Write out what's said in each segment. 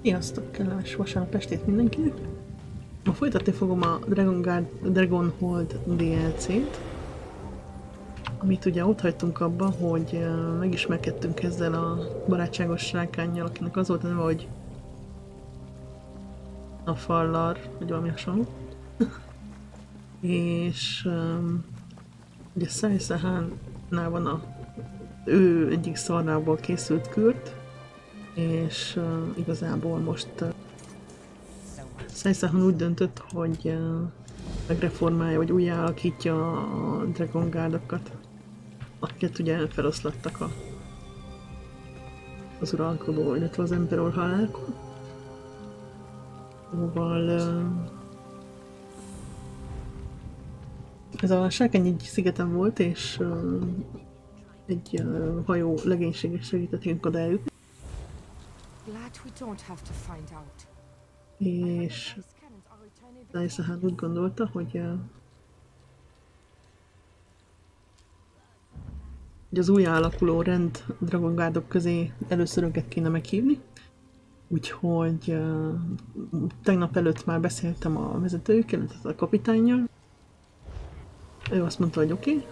Sziasztok, kellemes vasárnap estét mindenkinek! Ma folytatni fogom a Dragonguard DLC-t, amit ugye ott hagytunk abba, hogy megismerkedtünk ezzel a barátságos srákánnyal, akinek az volt a neve, hogy a Fallar, vagy valami hasonló. És ugye Szájszahánál van ő egyik szarnából készült kürt, és igazából most Szájszahán úgy döntött, hogy megreformálja, vagy újjáalakítja a Dragonguardokat, akiket ugye feloszlattak az uralkodó, illetve az Emperor halálkor. Szóval ez a sárkány egy szigeten volt, és egy hajó legénységes segített nekünk oda eljutni. És Szájszahán úgy gondolta, hogy hogy az új alakuló rend Dragonguardok közé először őket kéne meghívni. Úgyhogy tegnap előtt már beszéltem a vezetőkkel, tehát a kapitánnyal. Ő azt mondta, hogy oké.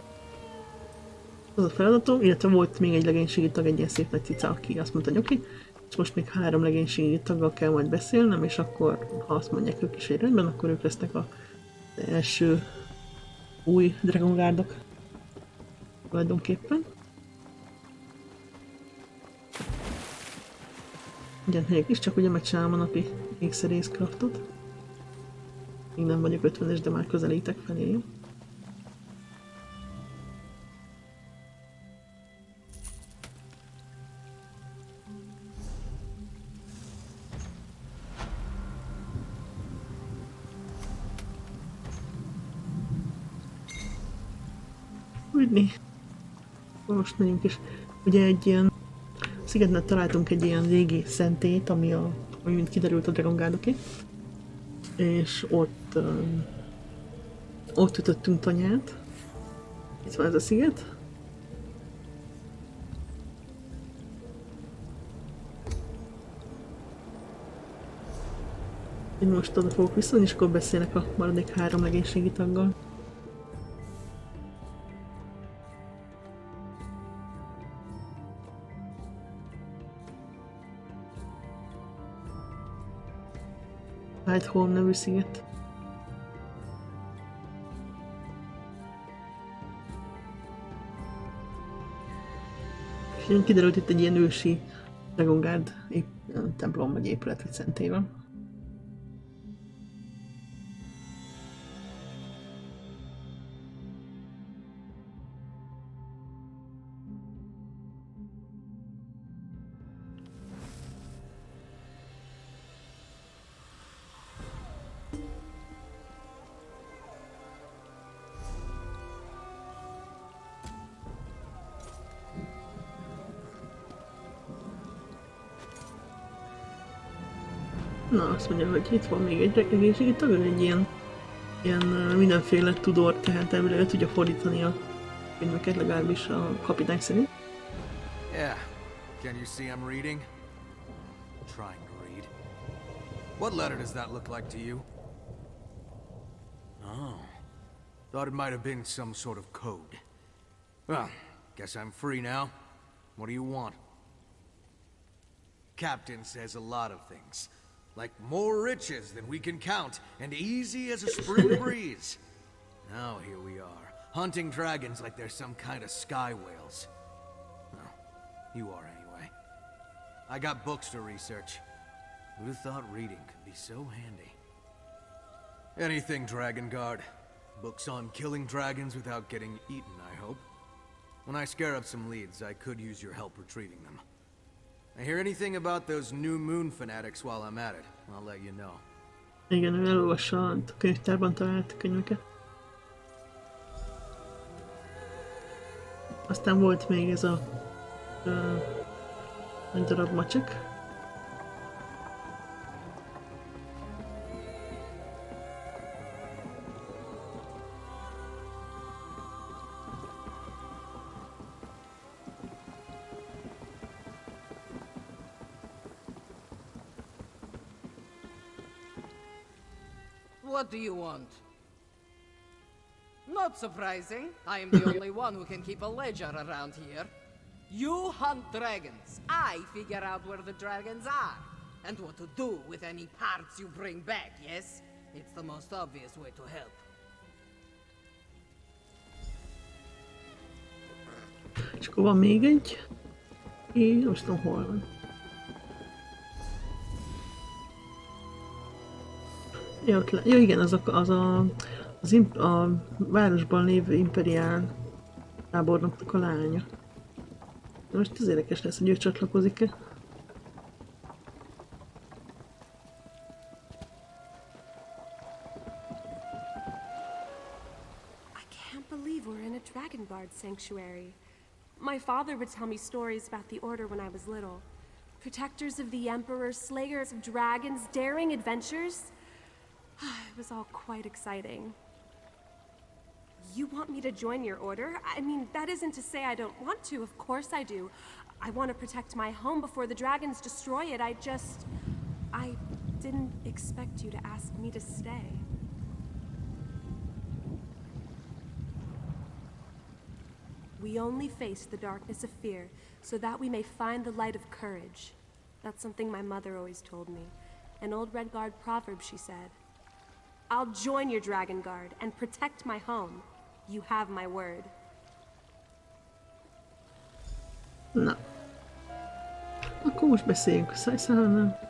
Az a feladatom, illetve volt még egy legénységi tag, egy ilyen szép nagy cica, aki azt mondta, hogy oké. És most még 3 legénységi taggal kell majd beszélnem, és akkor, ha azt mondják ők is, hogy rendben, akkor ők lesznek az első új Dragonguardok. Tulajdonképpen. Ugyan helyek is, csak ugye megcsinálom a napi ékszerészkraftot. Még nem vagyok 50-es, de már közelítek felé. Úgyni. Most megyünk is. Ugye egy ilyen szigetnek találtunk egy ilyen régi szentét, ami mint kiderült a Dragonguardoké. És ott ütöttünk tanyát. Itt van ez a sziget. Én most oda fogok viszonyulni, és akkor beszélek a maradék 3 legénységi taggal. Home nevű sziget. És így kiderült, itt egy ilyen ősi Dragonguard templom vagy épület vagy szentély van. Na, azt mondja, hogy itt van még egy egészségi tag, egy ilyen mindenféle tudor, tehát elvileg tudja fordítani a könyveket, legalábbis a kapitány szerint. Yeah, can you see I'm reading? Trying to read. What letter does that look like to you? Oh, thought it might have been some sort of code. Well, guess I'm free now. What do you want? Captain says a lot of things. Like more riches than we can count, and easy as a spring breeze. Now here we are, hunting dragons like they're some kind of sky whales. Well, you are anyway. I got books to research. Who'd have thought reading could be so handy? Anything, Dragonguard. Books on killing dragons without getting eaten, I hope. When I scare up some leads, I could use your help retrieving them. I hear anything about those new moon fanatics while I'm at it, I'll let you know. Igen, ő elolvassa a könyvtárban talált könyveket. Aztán volt még ez a egy darab macsek. What do you want? Not surprising. I am the only one who can keep a ledger around here. You hunt dragons. I figure out where the dragons are. And what to do with any parts you bring back, yes? It's the most obvious way to help. És akkor van még egy. Én most tudom, hol van. Ja, igen, a városban lévő imperiál tábornoknak a lánya. De most ez érdekes lesz, hogy ő csatlakozik-e. I can't believe we're in a Dragonguard sanctuary. My father would tell me stories about the Order when I was little. Protectors of the Emperor, slayers of dragons, daring adventures. It was all quite exciting. You want me to join your order? I mean, that isn't to say I don't want to. Of course I do. I want to protect my home before the dragons destroy it. I didn't expect you to ask me to stay. We only face the darkness of fear so that we may find the light of courage. That's something my mother always told me. An old Red Guard proverb, she said. I'll join your Dragonguard and protect my home. You have my word. Na. Akkor most beszéljünk Szájszállal.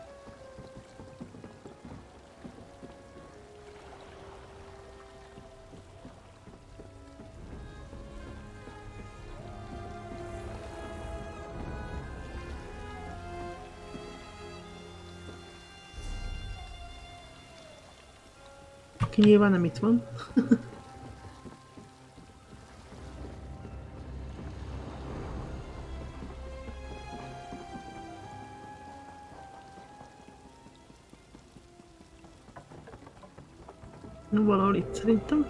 Aki nyilván nem itt van. Valahol itt szerintem.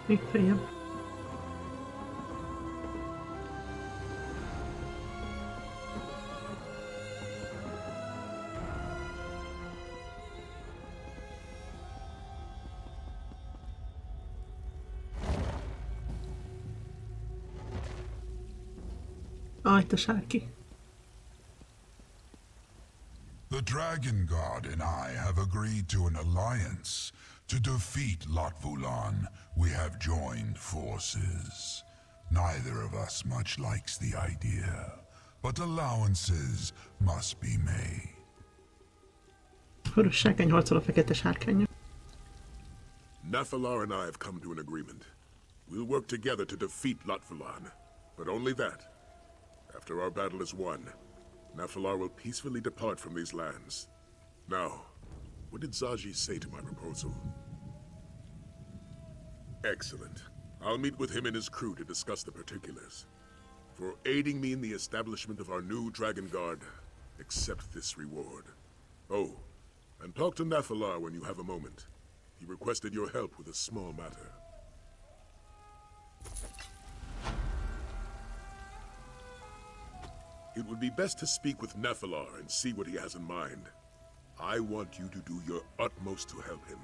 Még feljebb. Itt a sárki. The Dragonguard and I have agreed to an alliance. To defeat Latvulan, we have joined forces. Neither of us much likes the idea, but allowances must be made. Vörös sárkány harcol a fekete sárkánnyal. Nephilar and I have come to an agreement. We'll work together to defeat Latvulan, but only that. After our battle is won, Nephilar will peacefully depart from these lands. Now, what did Zaji say to my proposal? Excellent. I'll meet with him and his crew to discuss the particulars. For aiding me in the establishment of our new Dragonguard, accept this reward. Oh, and talk to Nephilar when you have a moment. He requested your help with a small matter. It would be best to speak with Nephilar and see what he has in mind. I want you to do your utmost to help him.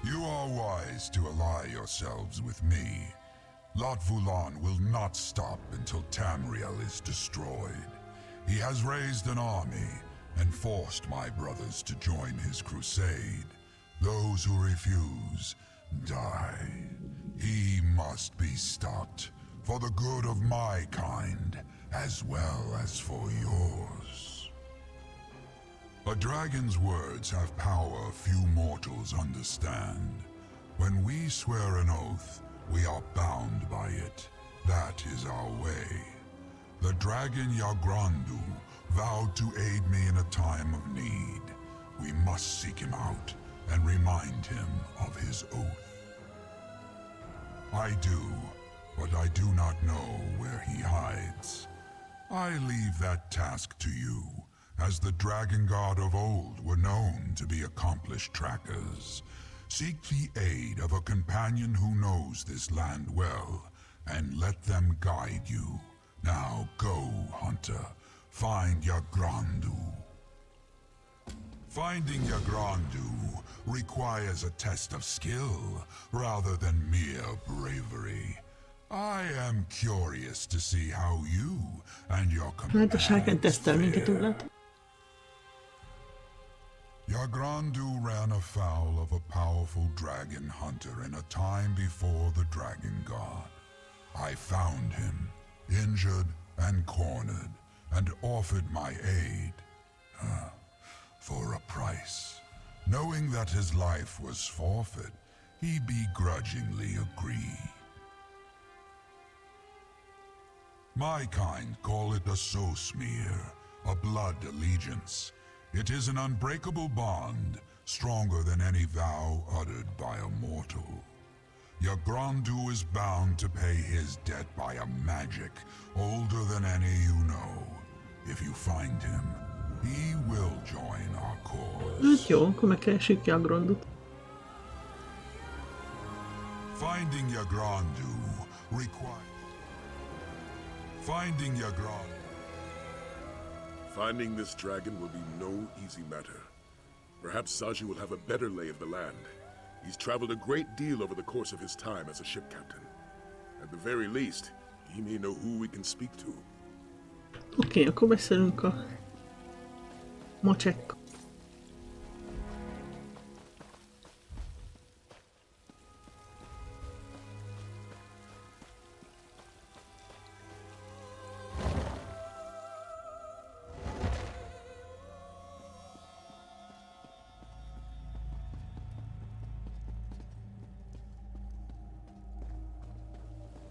You are wise to ally yourselves with me. Latvulan will not stop until Tamriel is destroyed. He has raised an army and forced my brothers to join his crusade. Those who refuse die. He must be stopped. For the good of my kind, as well as for yours. A dragon's words have power few mortals understand. When we swear an oath, we are bound by it. That is our way. The dragon Yagrandu vowed to aid me in a time of need. We must seek him out and remind him of his oath. I do. But I do not know where he hides. I leave that task to you, as the Dragonguard of old were known to be accomplished trackers. Seek the aid of a companion who knows this land well, and let them guide you. Now go, hunter. Find Yagrandu. Finding Yagrandu requires a test of skill, rather than mere bravery. I am curious to see how you and your Hát a sárkány tesztel minket, úgy companions lát. Yagrandu ran afoul of a powerful dragon hunter in a time before the Dragonguard. I found him, injured and cornered, and offered my aid. For a price. Knowing that his life was forfeit, he begrudgingly agreed. My kind call it a soul smear, a blood allegiance. It is an unbreakable bond, stronger than any vow uttered by a mortal. Yagrandu is bound to pay his debt by a magic older than any you know. If you find him, He will join our Hát cause. jó, akkor megkeressük ki a Grondot. Finding Yagrandu requires... Finding Yagrandu... Finding this dragon will be no easy matter. Perhaps Zaji will have a better lay of the land. He's traveled a great deal over the course of his time as a ship captain. At the very least, he may know who we can speak to. Oké, akkor beszélünk a macsekkal.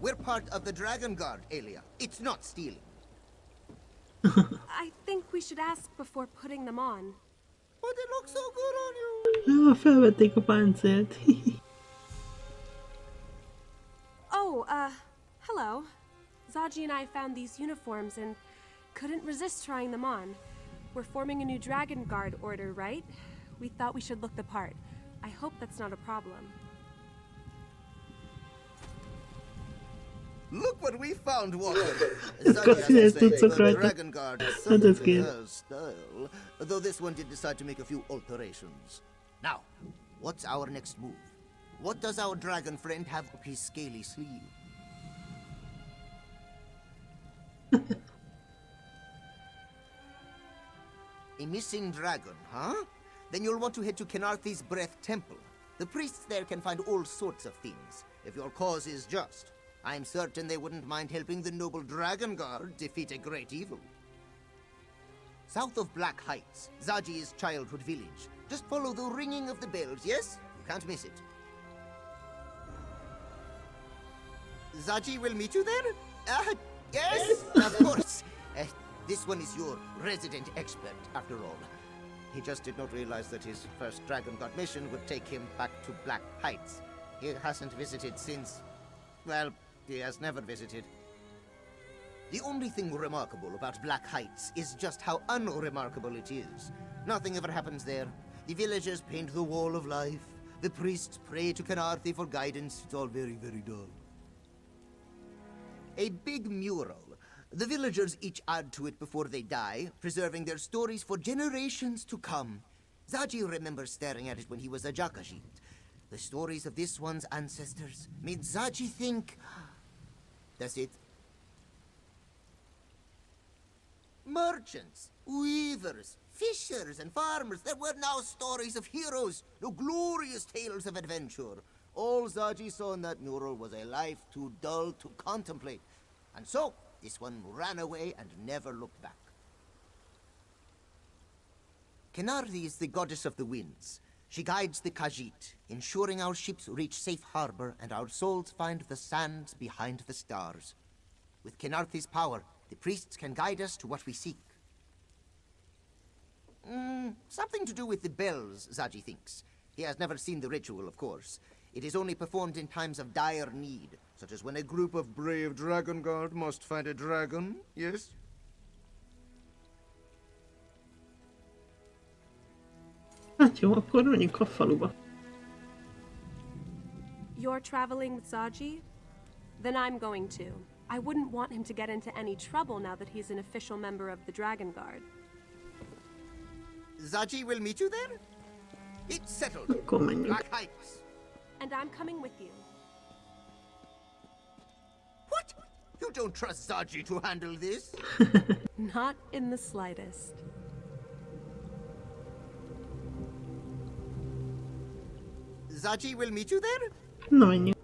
We're part of the Dragonguard, Aelia. It's not stealing. I think we should ask before putting them on. But they look so good on you. Felvették a páncélt. Oh, hello. Zaji and I found these uniforms and couldn't resist trying them on. We're forming a new Dragon Guard order, right? We thought we should look the part. I hope that's not a problem. Look what we found, Walker. Kasi ez tudszok the rajta. Dragonguard Hát ez certainly kész. has style, though this one did decide to make a few alterations. Now, what's our next move? What does our dragon friend have up his scaly sleeve? A missing dragon, huh? Then you'll want to head to Kenarthi's Breath Temple. The priests there can find all sorts of things, if your cause is just. I'm certain they wouldn't mind helping the noble Dragonguard defeat a great evil. South of Black Heights, Zaji's childhood village. Just follow the ringing of the bells, yes? You can't miss it. Zaji will meet you there? Yes, of course. This one is your resident expert, after all. He just did not realize that his first Dragonguard mission would take him back to Black Heights. He hasn't visited since... well, he has never visited. The only thing remarkable about Black Heights is just how unremarkable it is. Nothing ever happens there. The villagers paint the wall of life. The priests pray to Kenarthi for guidance. It's all very, very dull. A big mural. The villagers each add to it before they die, preserving their stories for generations to come. Zaji remembers staring at it when he was a Jakashit. The stories of this one's ancestors made Zaji think... That's it. Merchants, weavers, fishers, and farmers. There were now stories of heroes, no glorious tales of adventure. All Zaji saw in that mural was a life too dull to contemplate. And so, this one ran away and never looked back. Kenarthi is the goddess of the winds. She guides the Khajiit, ensuring our ships reach safe harbor and our souls find the sands behind the stars. With Kenarthi's power, the priests can guide us to what we seek. Something to do with the bells, Zaji thinks. He has never seen the ritual, of course. It is only performed in times of dire need, such as when a group of brave Dragonguard must find a dragon, yes? Hát jó, akkor menjünk a faluba. You're traveling with Zaji? Then I'm going to. I wouldn't want him to get into any trouble now that he's an official member of the Dragonguard. Zaji will meet you there? It's settled. Akkor menjünk. Black Heights. And I'm coming with you. What? You don't trust Zaji to handle this? Not in the slightest. Zaji will meet you there? Na menjünk.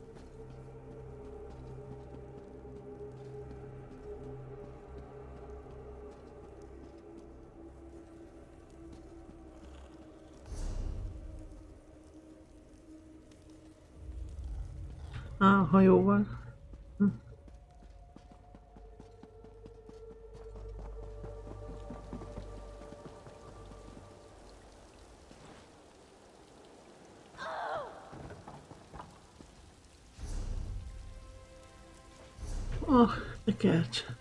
Hajóval.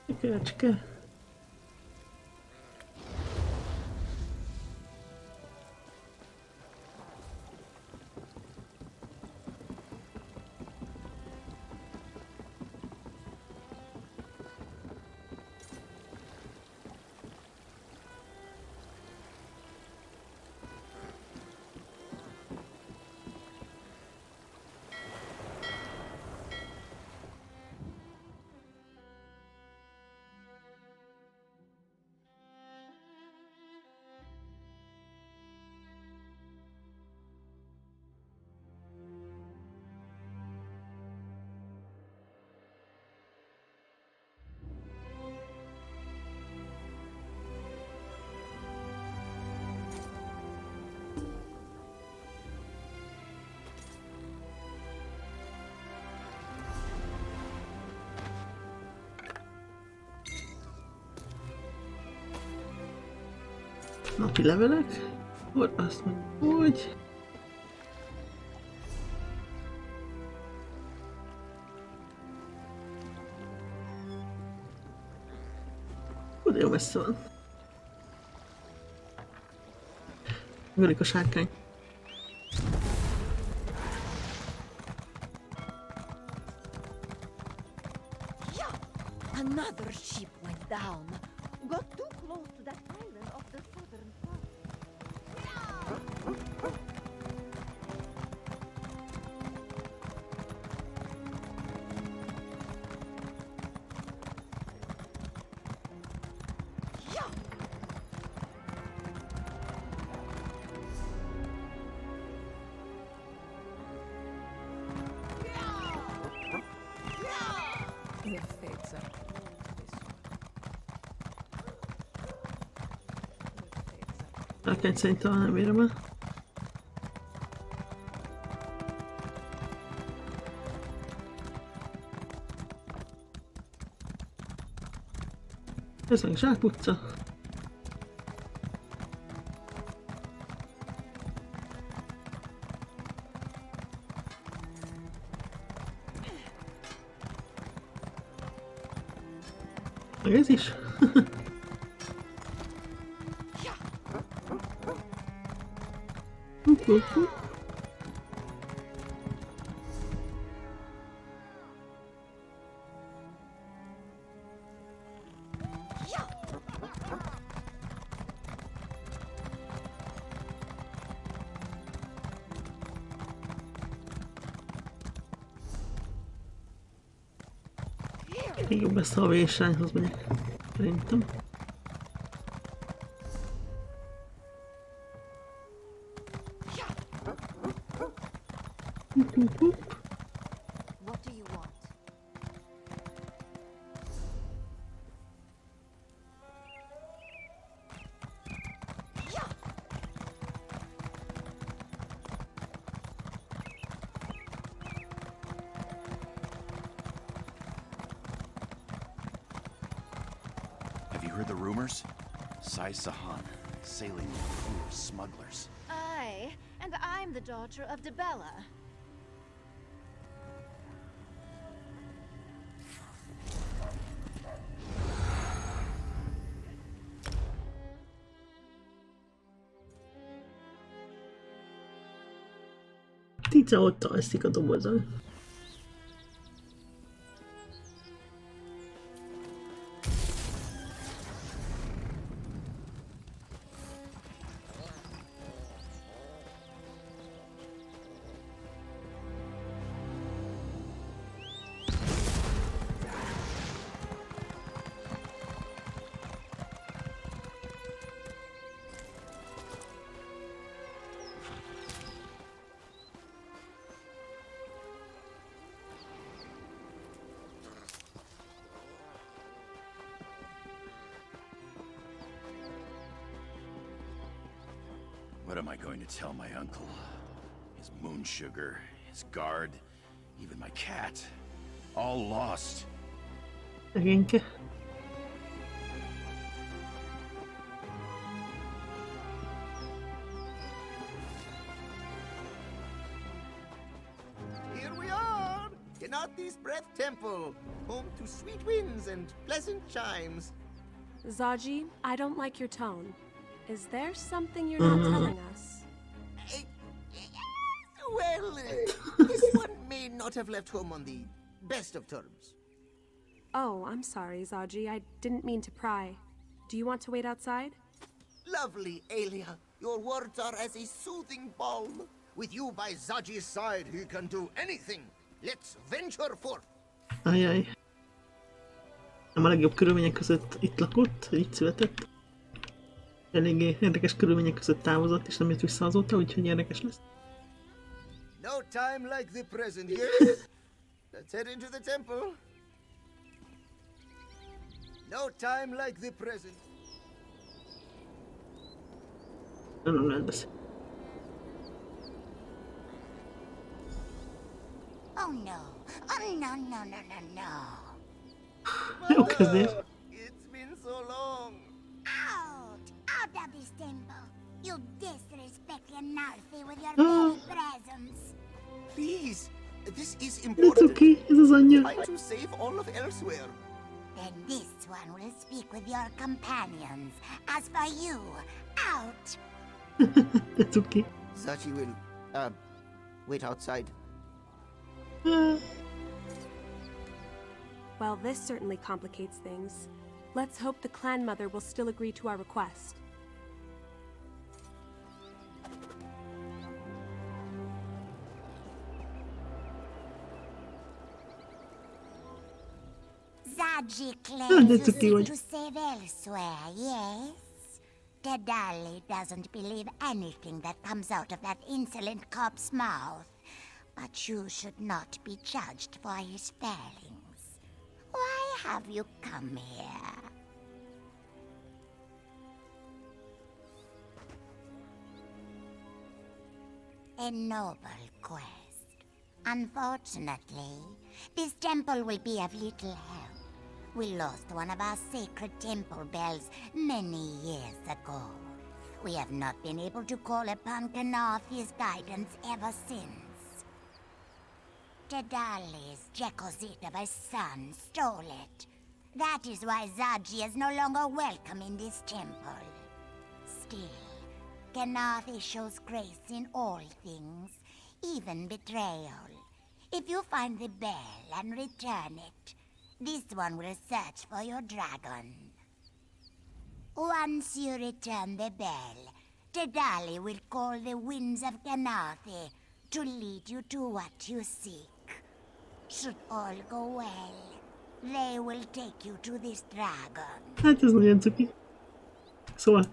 Tekercske. napi levelek. Akkor azt mondjuk, hogy... Oda jó messze van. Gölik a sárkány. Another ship went down. Got too close to that island off the southern part. The fates are cruel to this one. Sárkány szerint talán nem érem el. Ez meg zsákutca. Meg ez is. Elég jobb ezt a vésányhoz megyek. Szerintem. What do you want? Have you heard the rumors? Sai Sahan, sailing with a crew of smugglers. Aye, and I'm the daughter of Debella. Tica ott alszik a dobozon. What am I going to tell my uncle? His moon sugar, his guard, even my cat. All lost. Szegényke. Here we are! Kenathi's Breath Temple, home to sweet winds and pleasant chimes. Zaji, I don't like your tone. Is there something you're not telling us? Well, this one may not have left home on the best of terms. Oh, I'm sorry, Zaji. I didn't mean to pry. Do you want to wait outside? Lovely, Aelia. Your words are as a soothing balm. With you by Zaji's side, he can do anything. Let's venture forth. Ajaj. Nem a legjobb körülmények között itt lakott, itt született. Eléggé érdekes körülmények között távozott, és nem jött vissza azóta, úgyhogy érdekes lesz. No time like the present, yes? Let's head into the temple. No time like the present. Nem lehet beszélni. Oh no. Oh no, no, no, no, no. Jó kezdés. It's been so long. Out! Out of this temple! Kenarthi with your very presence. Please, this is It's important. okay, ez az anyja. Trying to save all of Elsewhere. Then this one will speak with your companions. As for you, out! It's okay. Zachi will, wait outside. Well, this certainly complicates things. Let's hope the clan mother will still agree to our request. Zaji claims that's you okay, seek one. to save elsewhere, yes? Dedali doesn't believe anything that comes out of that insolent cop's mouth. But you should not be judged for his failings. Why have you come here? A noble quest. Unfortunately, this temple will be of little help. We lost one of our sacred temple bells many years ago. We have not been able to call upon Kenarthi's guidance ever since. Dedali's Jekozita's son stole it. That is why Zaji is no longer welcome in this temple. Still, Kenarthi shows grace in all things, even betrayal. If you find the bell and return it, this one will search for your dragon. Once you return the bell, Dedali will call the winds of Kenarthi to lead you to what you seek. Should all go well, they will take you to this dragon. Hát ez nagyon cuki. Szóval,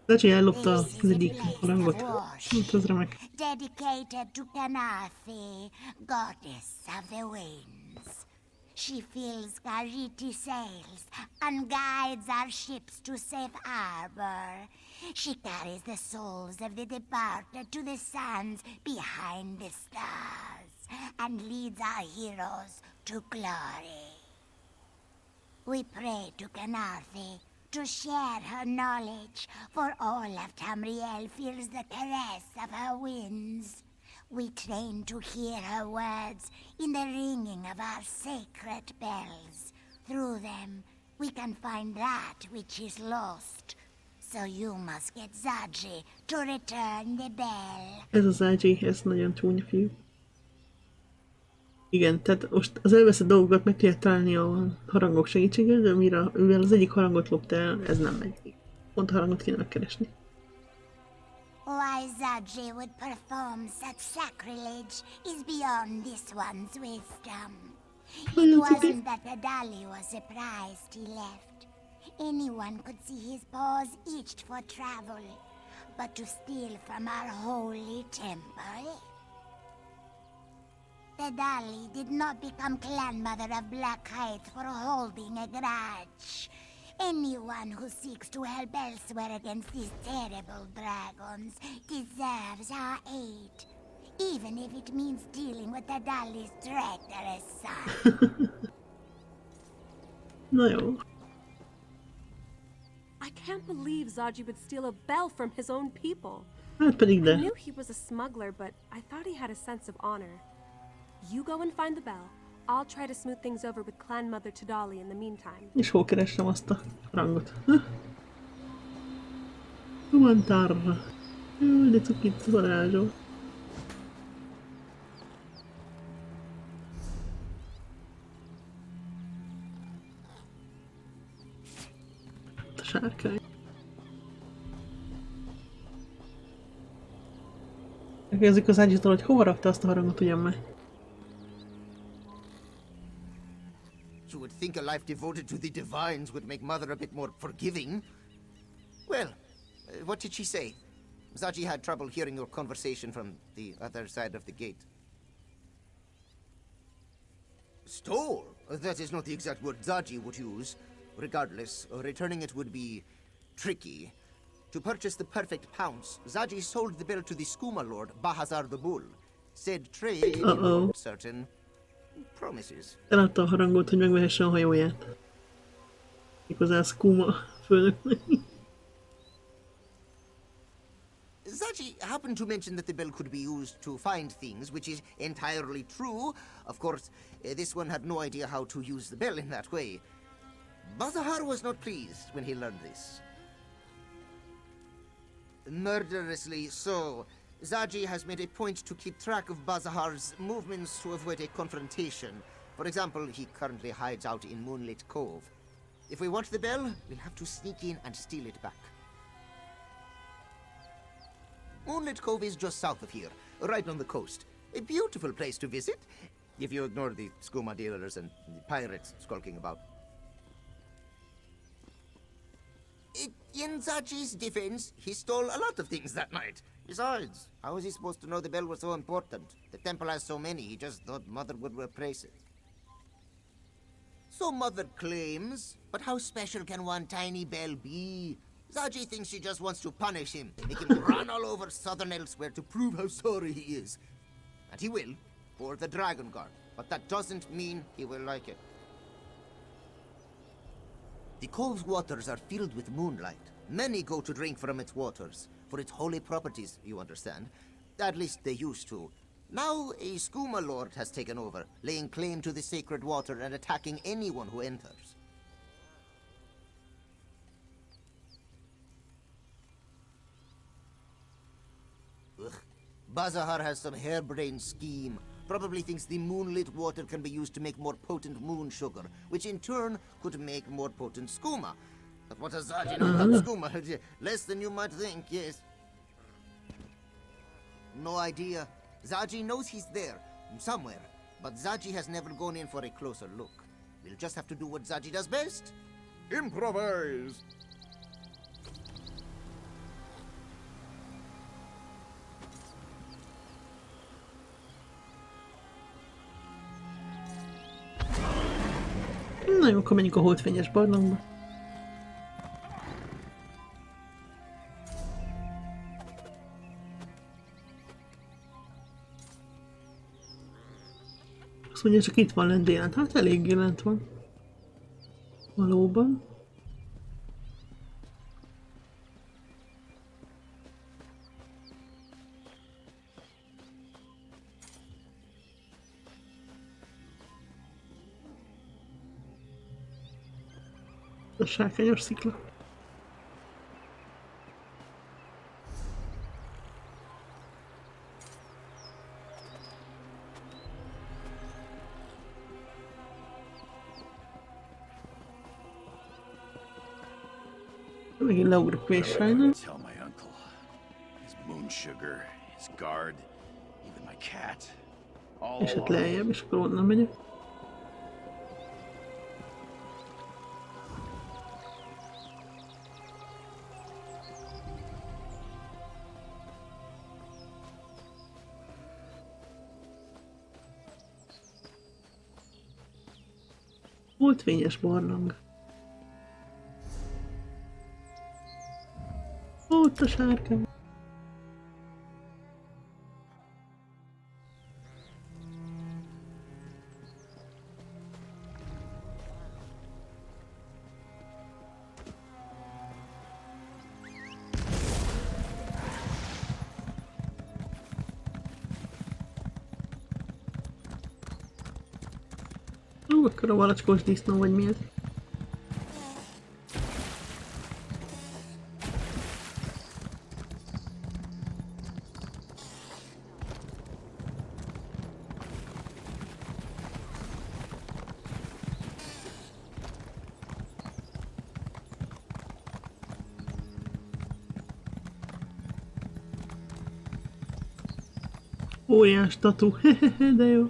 Zacsi ellopta This az is a egyik place harangot. of Hát worship, ez remek. dedicated to Kenarthi, goddess of the winds. She fills Gariti sails and guides our ships to safe harbor. She carries the souls of the departed to the sands behind the stars and leads our heroes to glory. We pray to Kenarthi to share her knowledge, for all of Tamriel feels the caress of her winds. We train to hear her words in the ringing of our sacred bells. Through them, we can find that which is lost. So you must get Zaji to return the bell. Ez az Zacsi, ez nagyon csúnya fiú. Igen, tehát most az elveszett dolgokat meg tudják találni a harangok segítségével, de mivel az egyik harangot lopta el, ez nem megy. Pont a harangot kéne megkeresni. Why Zaji would perform such sacrilege is beyond this one's wisdom. It wasn't that Adali was surprised he left. Anyone could see his paws itched for travel, but to steal from our holy temple? Adali did not become clan mother of Black Height for holding a grudge. Anyone who seeks to help elsewhere against these terrible dragons deserves our aid, even if it means dealing with Adali's traitorous son. Na jó. I can't believe Zaji would steal a bell from his own people. Hát pedig I de. knew he was a smuggler, but I thought he had a sense of honor. You go and find the bell. I'll try to smooth things over with Clan Mother Tadali in the meantime. És hol keresem azt a harangot? Humantárra. Jó, de cukit varázsol. A sárkány. Megkérdezik az ágyítól, hogy hova rakta azt a harangot, ugyan már? You would think a life devoted to the divines would make Mother a bit more forgiving. Well, what did she say? Zaji had trouble hearing your conversation from the other side of the gate. Stole? That is not the exact word Zaji would use. Regardless, returning it would be tricky. To purchase the perfect pounce, Zaji sold the bell to the Skooma Lord, Bahazar the Bull. Said trade involved certain promises. Eladta a harangot, hogy megvehesse a hajóját. Igazán Skooma főnöknek. Zaji happened to mention that the bell could be used to find things, which is entirely true. Of course, this one had no idea how to use the bell in that way. Bazahar was not pleased when he learned this. Murderously so. Zaji has made a point to keep track of Bazahar's movements to avoid a confrontation. For example, he currently hides out in Moonlit Cove. If we want the bell, we'll have to sneak in and steal it back. Moonlit Cove is just south of here, right on the coast. A beautiful place to visit, if you ignore the skooma dealers and the pirates skulking about. In Zaji's defense, he stole a lot of things that night. Besides, how was he supposed to know the bell was so important? The temple has so many, he just thought Mother would replace it. So Mother claims, but how special can one tiny bell be? Zaji thinks she just wants to punish him, make him run all over Southern Elsewhere to prove how sorry he is. And he will, for the Dragonguard, but that doesn't mean he will like it. The cove's waters are filled with moonlight. Many go to drink from its waters, for its holy properties, you understand. At least they used to. Now a skooma lord has taken over, laying claim to the sacred water and attacking anyone who enters. Ugh. Bazahar has some harebrained scheme. Probably thinks the moonlit water can be used to make more potent moon sugar, which in turn could make more potent skooma. But what does Zaji know about skooma? Less than you might think, yes. No idea. Zaji knows he's there, somewhere, but Zaji has never gone in for a closer look. We'll just have to do what Zaji does best. Improvise! Na jó, akkor menjünk a holdfényes barlangba. Azt mondja, csak itt van lent délen. Hát eléggé lent van. Valóban. A sárkányos szikla. Megint leugrok végsajnál. Tell my uncle. His moon sugar, his guard, even my cat. All És hát lejjebb, és akkor onnan megyek. Holdfényes barlang. Ott a sárkány. Akkor a valacskós disznó vagy mi ez? Óriás tatu, de jó.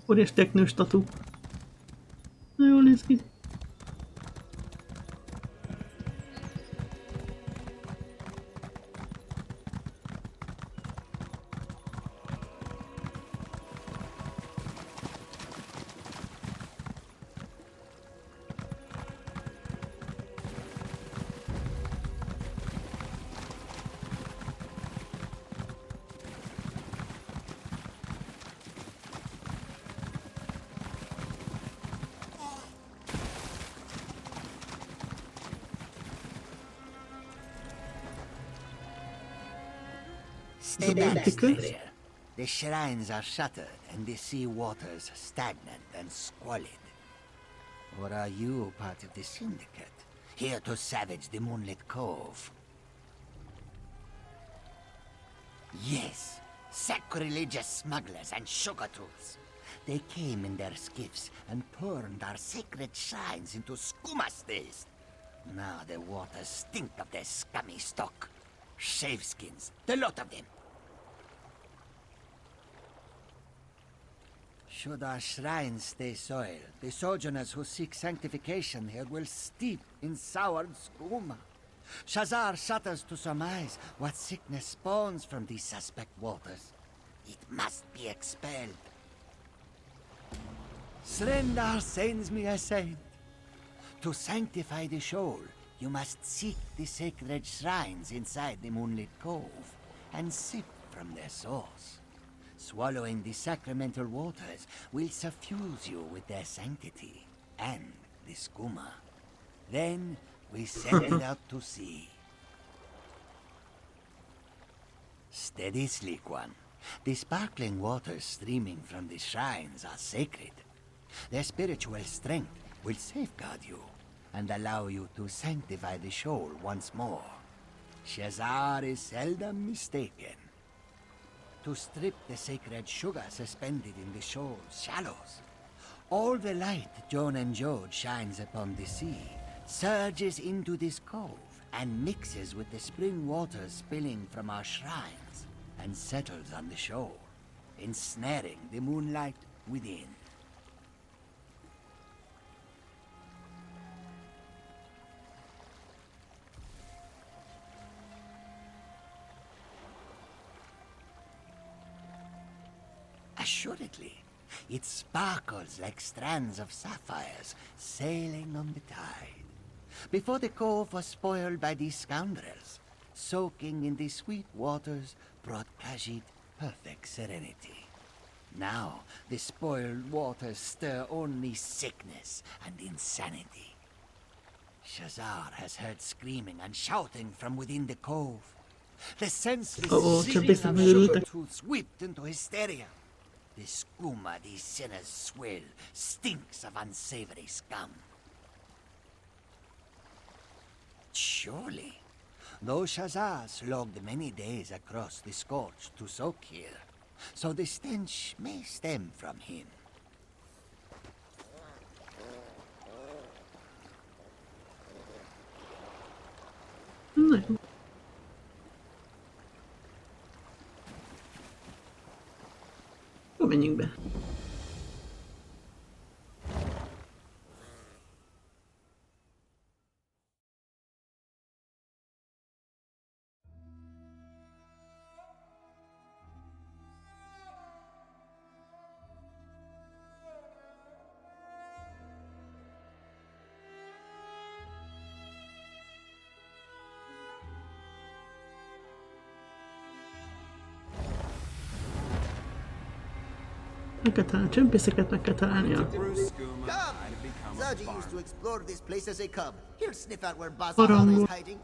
Óriás teknős tatu. Na jól néz ki. Stay back, Tickle. stranger. The shrines are shuttered and the sea waters stagnant and squalid. Or are you part of the Syndicate, here to savage the Moonlit Cove? Yes, sacrilegious smugglers and sugar-tooths. They came in their skiffs and turned our sacred shrines into skooma stays. Now the waters stink of their scummy stock. Shaveskins, the lot of them. Should our shrines stay soiled, the sojourners who seek sanctification here will steep in soured skooma. Shazar shudders to surmise what sickness spawns from these suspect waters. It must be expelled. Srendar sends me a saint. To sanctify the shoal, you must seek the sacred shrines inside the Moonlit Cove and sip from their source. Swallowing the sacramental waters will suffuse you with their sanctity and the skooma. Then we send it out to sea. Steady, sleek one. The sparkling waters streaming from the shrines are sacred. Their spiritual strength will safeguard you and allow you to sanctify the shoal once more. Shazar is seldom mistaken. To strip the sacred sugar suspended in the shoal's shallows, all the light Joan and Jode shines upon the sea surges into this cove and mixes with the spring water spilling from our shrines and settles on the shore, ensnaring the moonlight within. Assuredly, it sparkles like strands of sapphires sailing on the tide. Before the cove was spoiled by these scoundrels, soaking in the sweet waters brought Khajiit perfect serenity. Now, the spoiled waters stir only sickness and insanity. Shazar has heard screaming and shouting from within the cove. The senseless csempészet of megörültek. sugar-tooths whipped into hysteria. The skooma these sinners swill stinks of unsavory scum. Surely, though Shazar slogged many days across the scorch to soak here, so the stench may stem from him. Nem. Akkor menjünk be. Meg kell találni, csempészeket meg kell találnia. Come! Zaji used to explore this place as a cub. He'll sniff out where Bazahar Dragonguard. is hiding.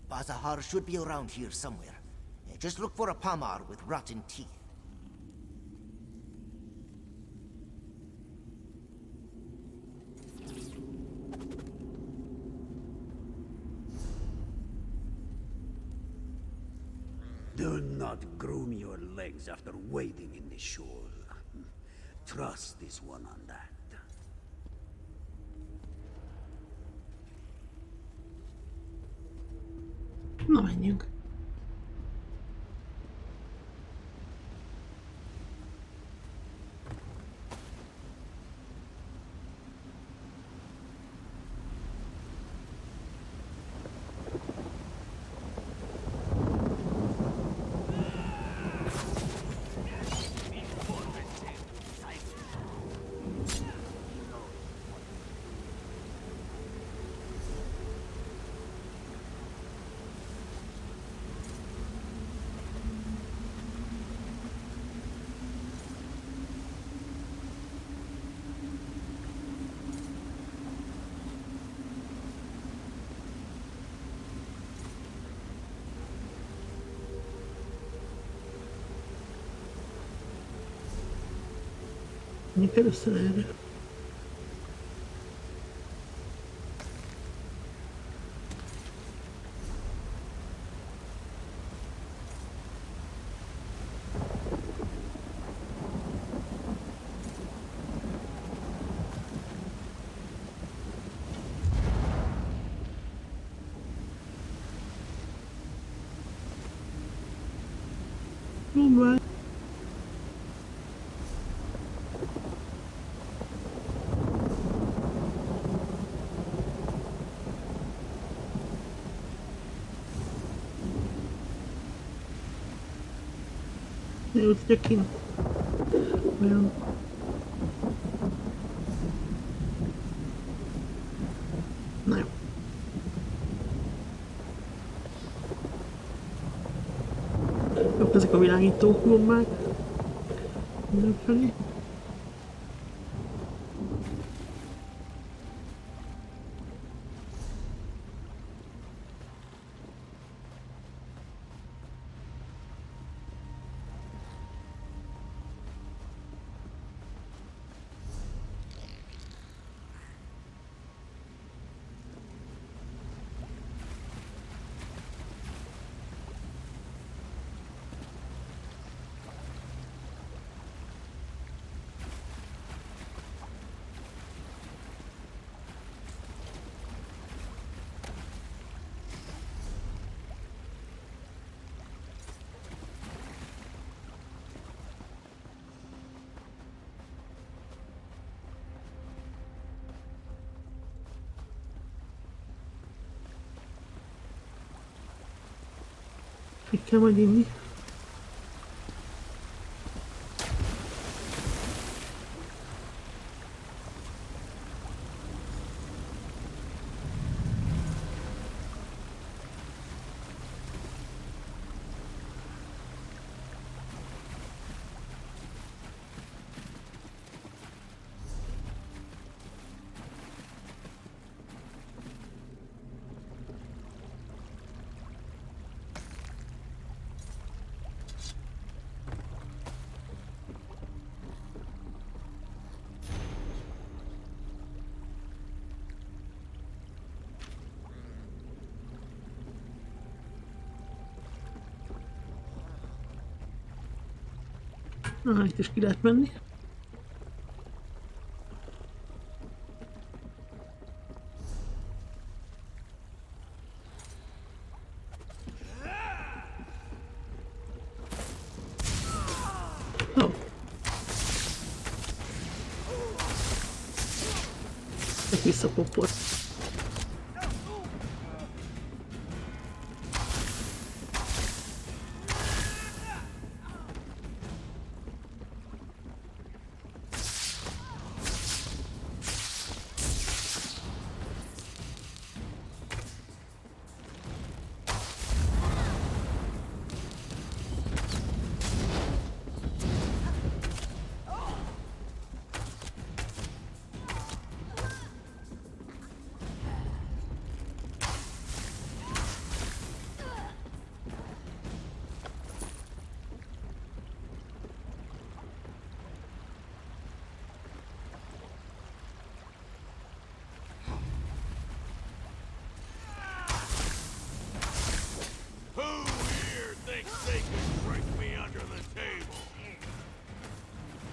Bazahar should be around here somewhere. Just look for a Pamar with rotten teeth. Do not groom your legs after wading in the shoal. Trust this one on that. Na, menjünk. Menjünk először erre. Próbál. Jó, tudja kint. Olyan. Na jó. Jobb ezek a világító gombák. Mindenfelé. Mit kell majd inni? Itt is ki lehet menni. Ó. Csak visszapopport.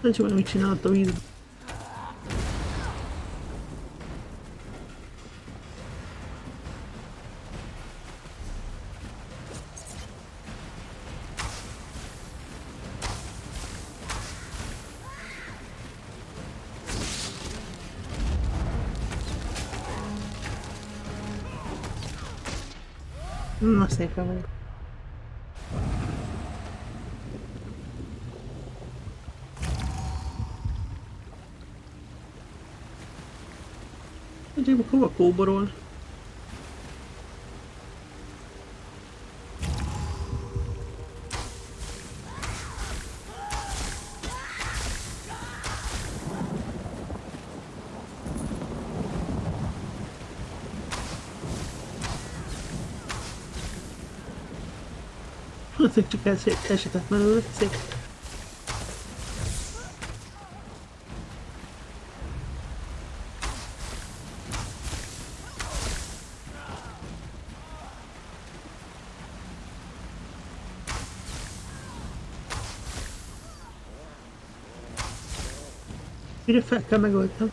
Nem tudom, mit csinált a víz. Na, szépen vagyok. Egyébként hova kóborol? Hát csak elsetett belőle, szép. Mire fel kell, megöltem.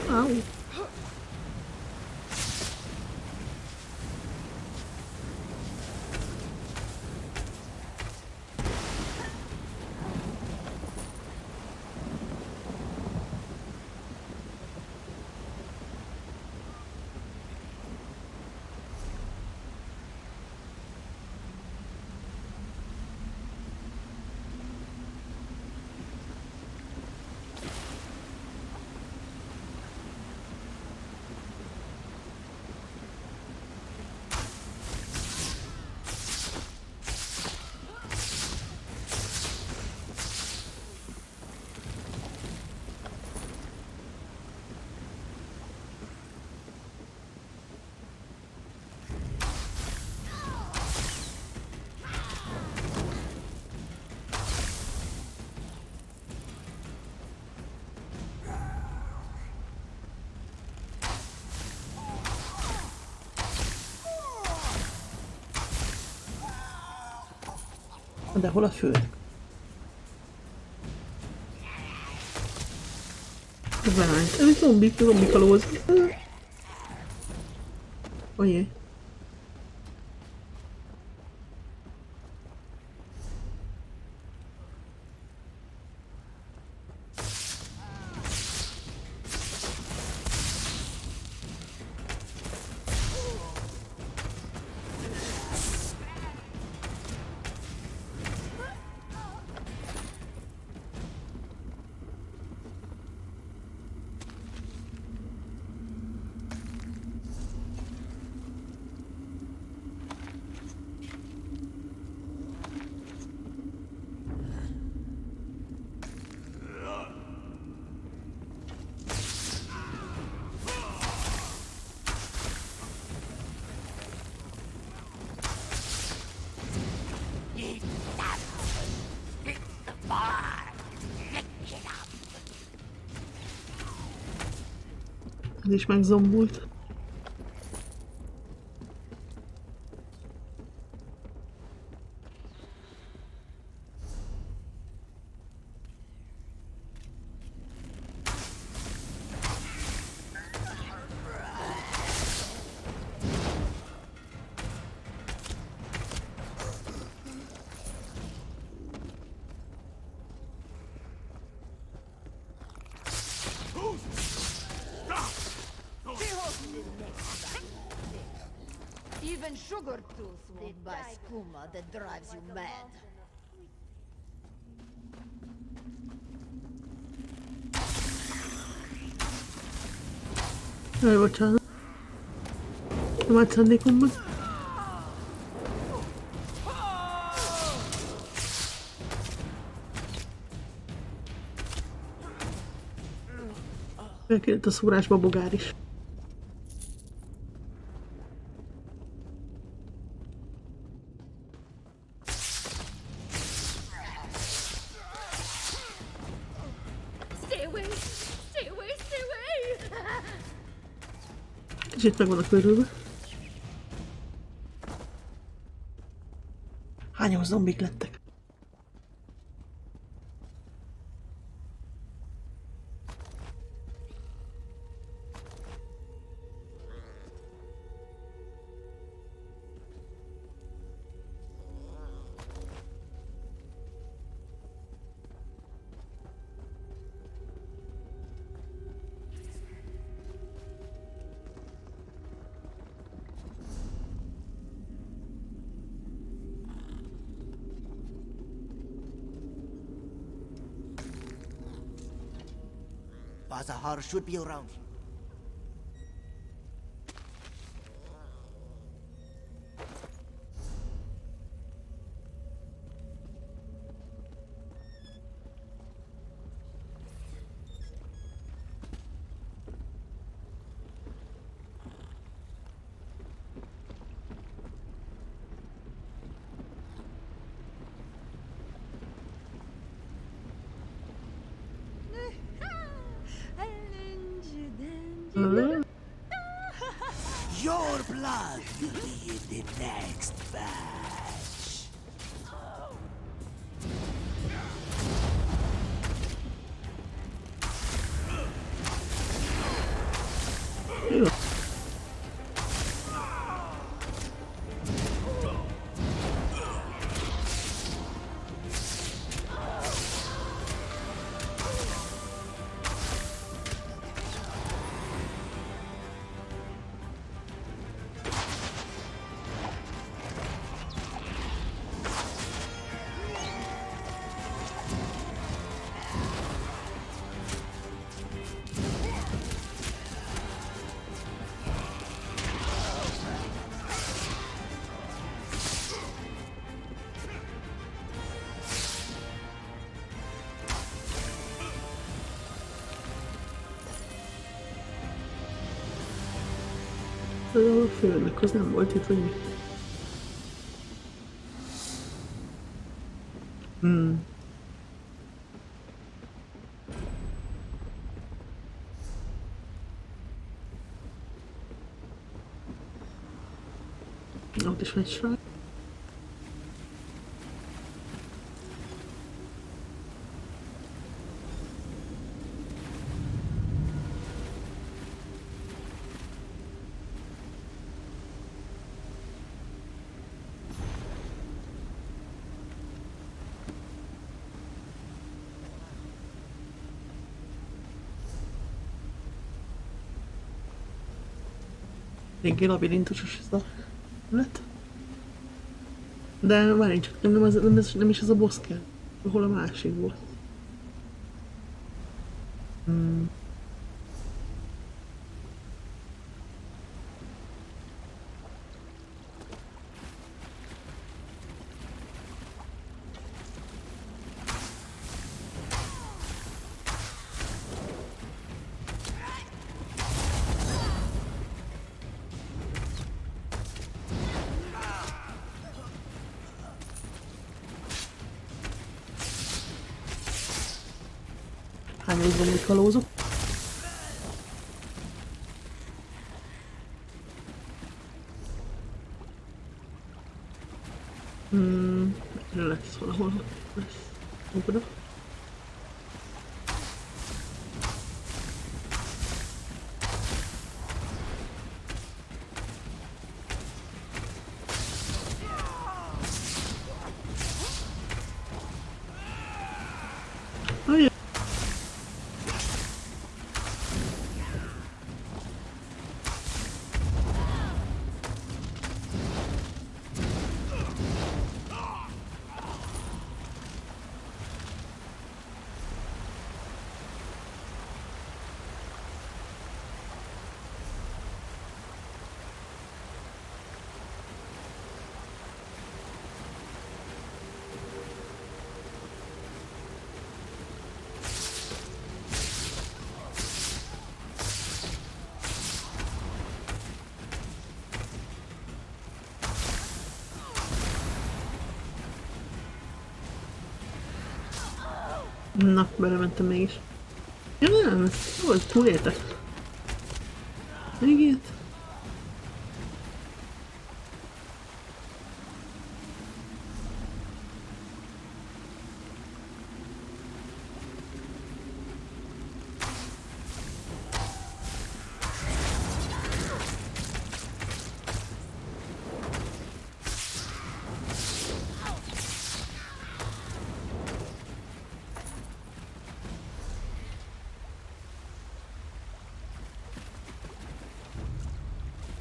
Au. De hol a föld? Ez lehányt. Ez egy zombikalóz. Ojjé. Ez is megzombult. Even Sugar Tooth won't buy skooma that drives you mad. Jaj, bocsánat. Nem állt szándékomban. Elkérdett a szúrásba bogár is. Kicsit meg vannak örülve. Hányan zombik lettek? Bazahar should be around here. blood will be in the next batch. Jó. A főnök az nem volt itt, vagy mi? Ott is van egy srác. Eléggé labirintusos ez a lett. De várj csak, nem is ez a boss kell. Hol a másik boss? Hányan van itt kalózok? Lesz valahol. Lesz. Oda. Na, belementem mégis. Ja nem, volt, túléltek. Még ilyet?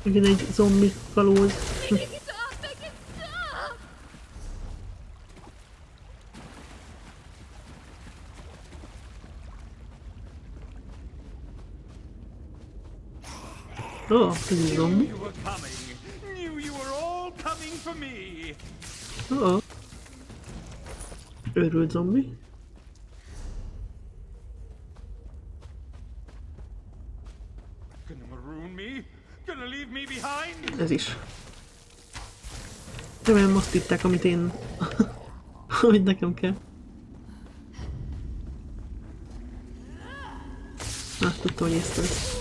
Igen, egy zombi kalóz. Oh, ez egy zombi. Oh. Őrült zombi. Ez is. Remélem azt hitták, amit én... amit nekem kell. Tudtam, hogy ezt lesz.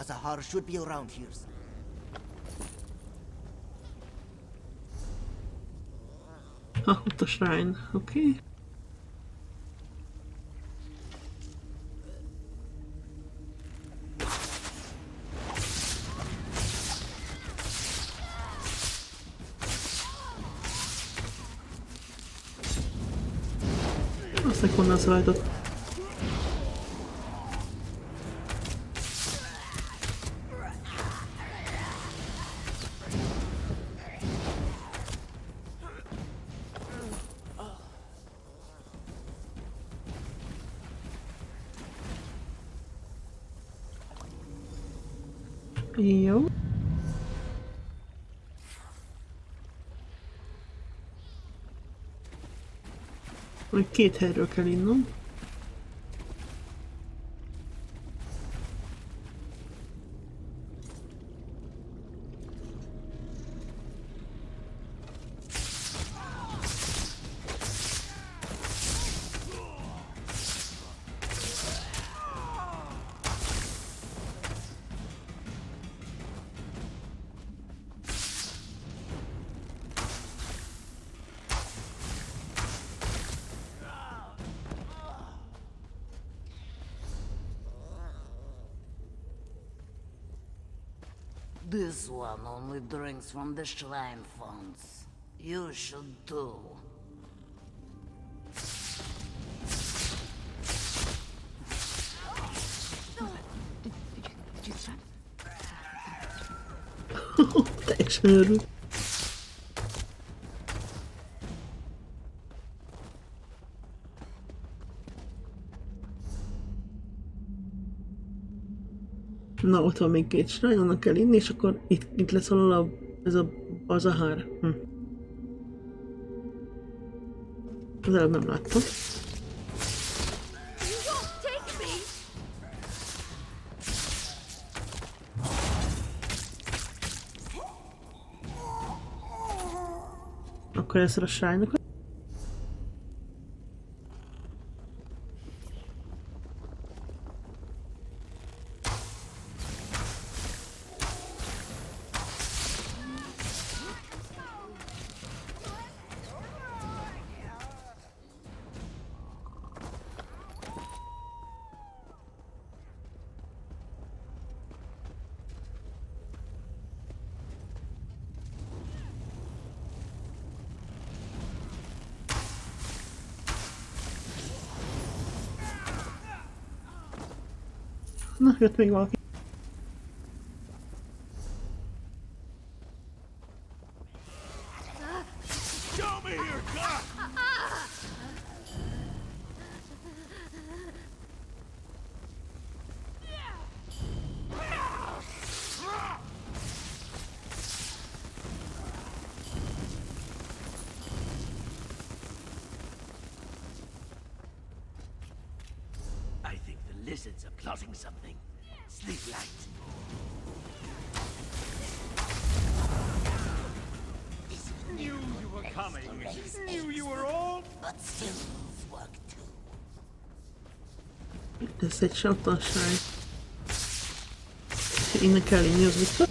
Azahar should be around here. Ott a shrine, oké. Aztán honnan szállított. Jó. Még 2 helyről kell innom. This one only drinks from the shrine fonts. You should too. Teljesen őrült. Na, ott van még 2 shrine, onnan kell inni, és akkor itt lesz valahol ez a bazahár. Az előbb nem láttam. Akkor először a shrine-okat. Na, jött még valaki. I think the lizards are plotting something. Sleep light. Knew you were coming. Knew you were old. But symbols work too. Itt lesz egy shotgun shrine. Innen kell inni az vissza.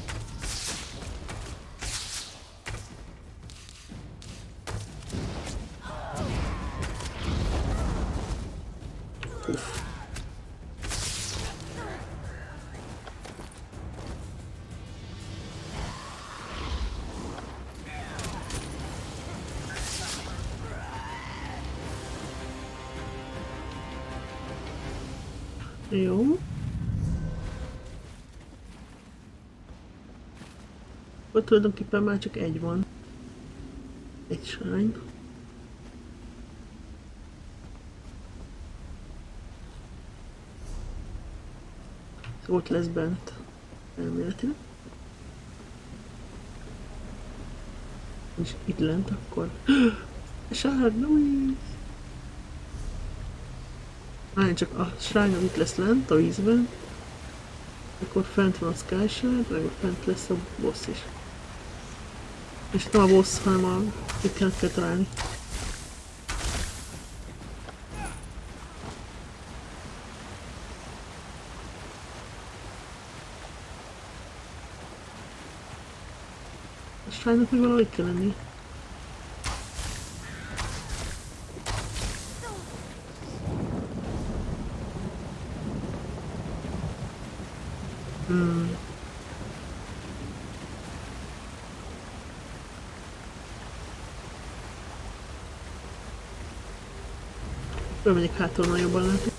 Jó. Ott tulajdonképpen már csak egy van. Egy shrine. Ott lesz bent. Elméletileg. És itt lent akkor. Sárga víz! Már csak a shrine itt lesz lent a vízben. Akkor fent van a Sky Shard, meg fent lesz a boss is. És nem a boss, hanem a... itt kell találni. srálynak meg valahogy kell lenni. Fölmegyek hátul, nagyon jobban látok.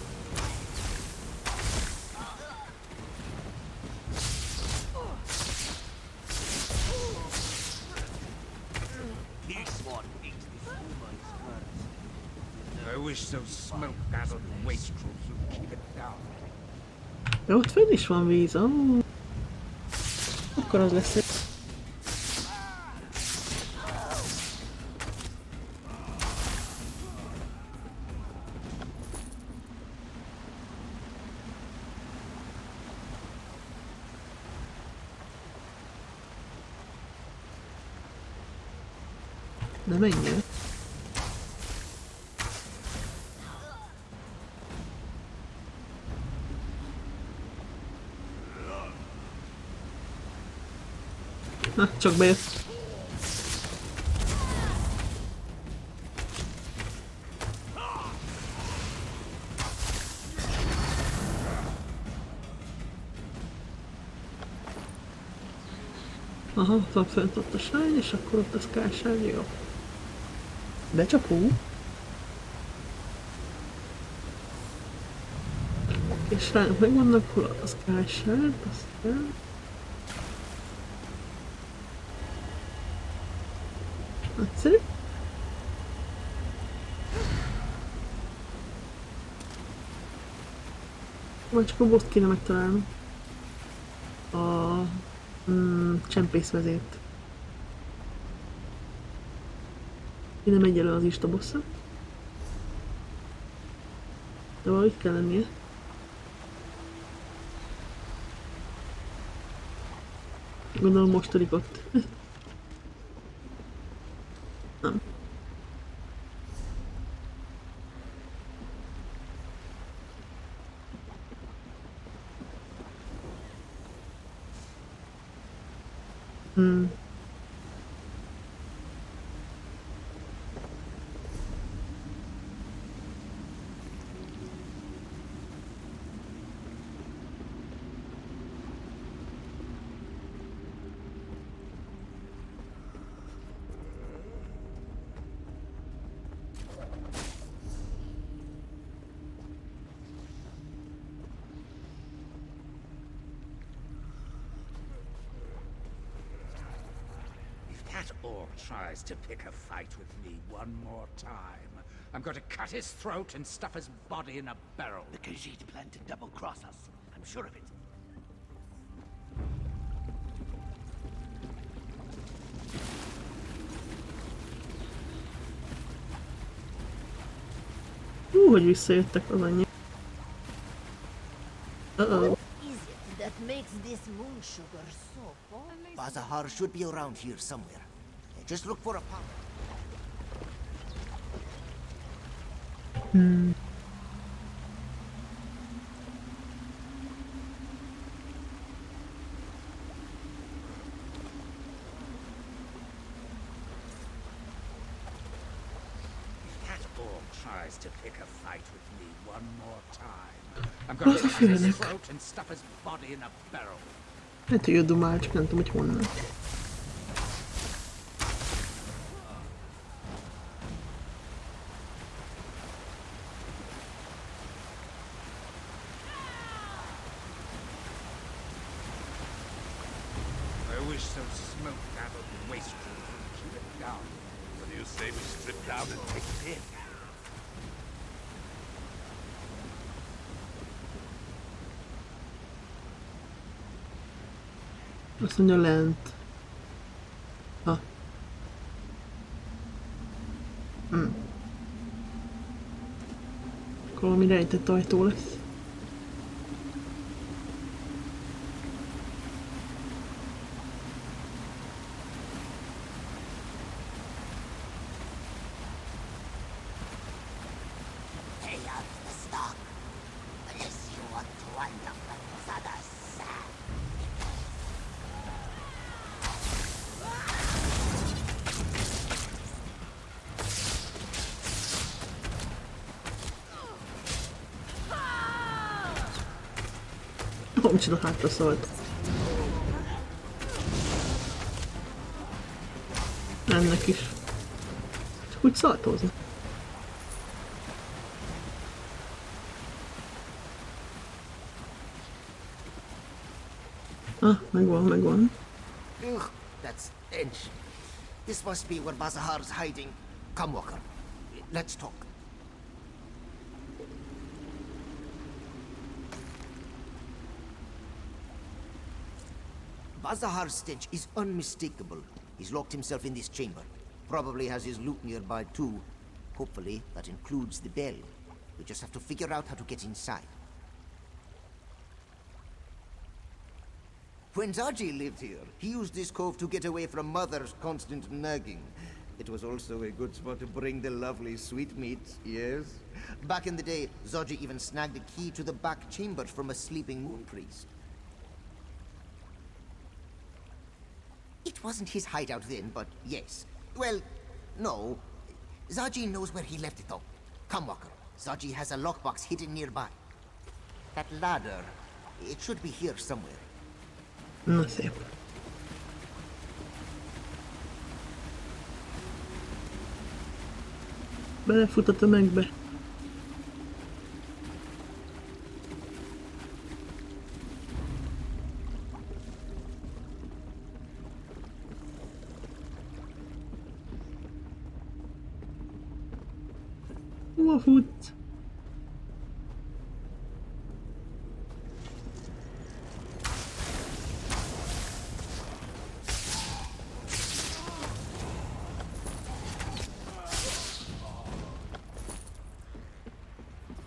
I wish those smoke-dazzled wastrels would keep it down. Ja, ott fenn is van víz. Oh. Akkor az lesz. De menj el. Na, csak bejött. Aha, ott van fönt ott a srány, és akkor ott a szkálság, jó. Becsapó. És ránk megvannak, hol a szkálság, aztán... Nagyszerű. Majd csak a boszt kéne megtalálni. A csempészvezért. Ide megy elő az Ista bossza. De valahogy kell lennie. Gondolom most törik ott. Nem. That orc tries to pick a fight with me one more time, I'm going to cut his throat and stuff his body in a barrel. The Khajiit plan to double-cross us. I'm sure of it. Hogy visszajöttek, az annyi. What is it that makes this moon sugar so potent? Bazahar should be around here somewhere. Just look for a pump. Tries to pick a fight with me one more time, I'm going to cut his throat and stuff his body in a barrel. Hát ő dumál, csak nem tudom, hogy honnan. I wish those smoke-dazzled wastrels would keep it down. What do you say we strip down and take it in? Azt mondja lent. Ha. Akkor valami rejtett ajtó lesz. Stay out of the stock, unless you want to wind up like those others. micsoda hátra szólt. Ennek is. Csak úgy szaltózni. Ah, megvan. Ugh, that's stench. This must be where Bazahar's hiding. Come, Walker. Let's talk. Bazahar's stench is unmistakable. He's locked himself in this chamber. Probably has his loot nearby too. Hopefully, that includes the bell. We just have to figure out how to get inside. When Zaji lived here, he used this cove to get away from Mother's constant nagging. It was also a good spot to bring the lovely sweetmeats, yes? Back in the day, Zaji even snagged a key to the back chamber from a sleeping moon priest. It wasn't his hideout then, but yes. Well, no. Zaji knows where he left it though. Come, Walker. Zaji has a lockbox hidden nearby. That ladder, it should be here somewhere. Na szép. Belefut a tömegbe. Hova futsz?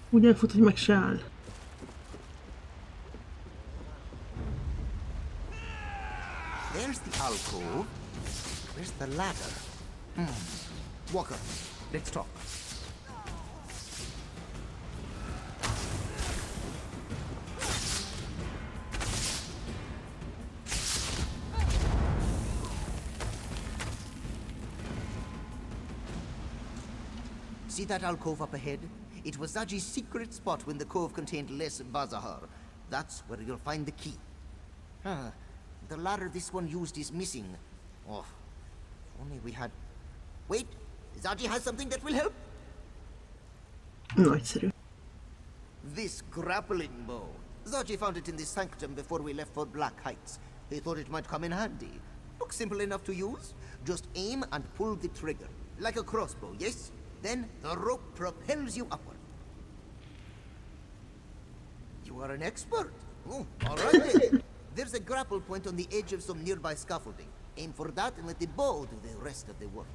Úgy elfut, hogy meg se áll. There's the alcove. Where's the ladder? Walker, let's talk. See that alcove up ahead? It was Zaji's secret spot when the cove contained less Bazahar. That's where you'll find the key. The ladder this one used is missing. Oh, if only we had... Wait, Zaji has something that will help. Nagyszerű. This grappling bow. Zaji found it in the sanctum before we left for Black Heights. He thought it might come in handy. Looks simple enough to use. Just aim and pull the trigger. Like a crossbow, yes? Then the rope propels you upward. You are an expert. Oh, all right then. There's a grapple point on the edge of some nearby scaffolding. Aim for that and let the bow do the rest of the work.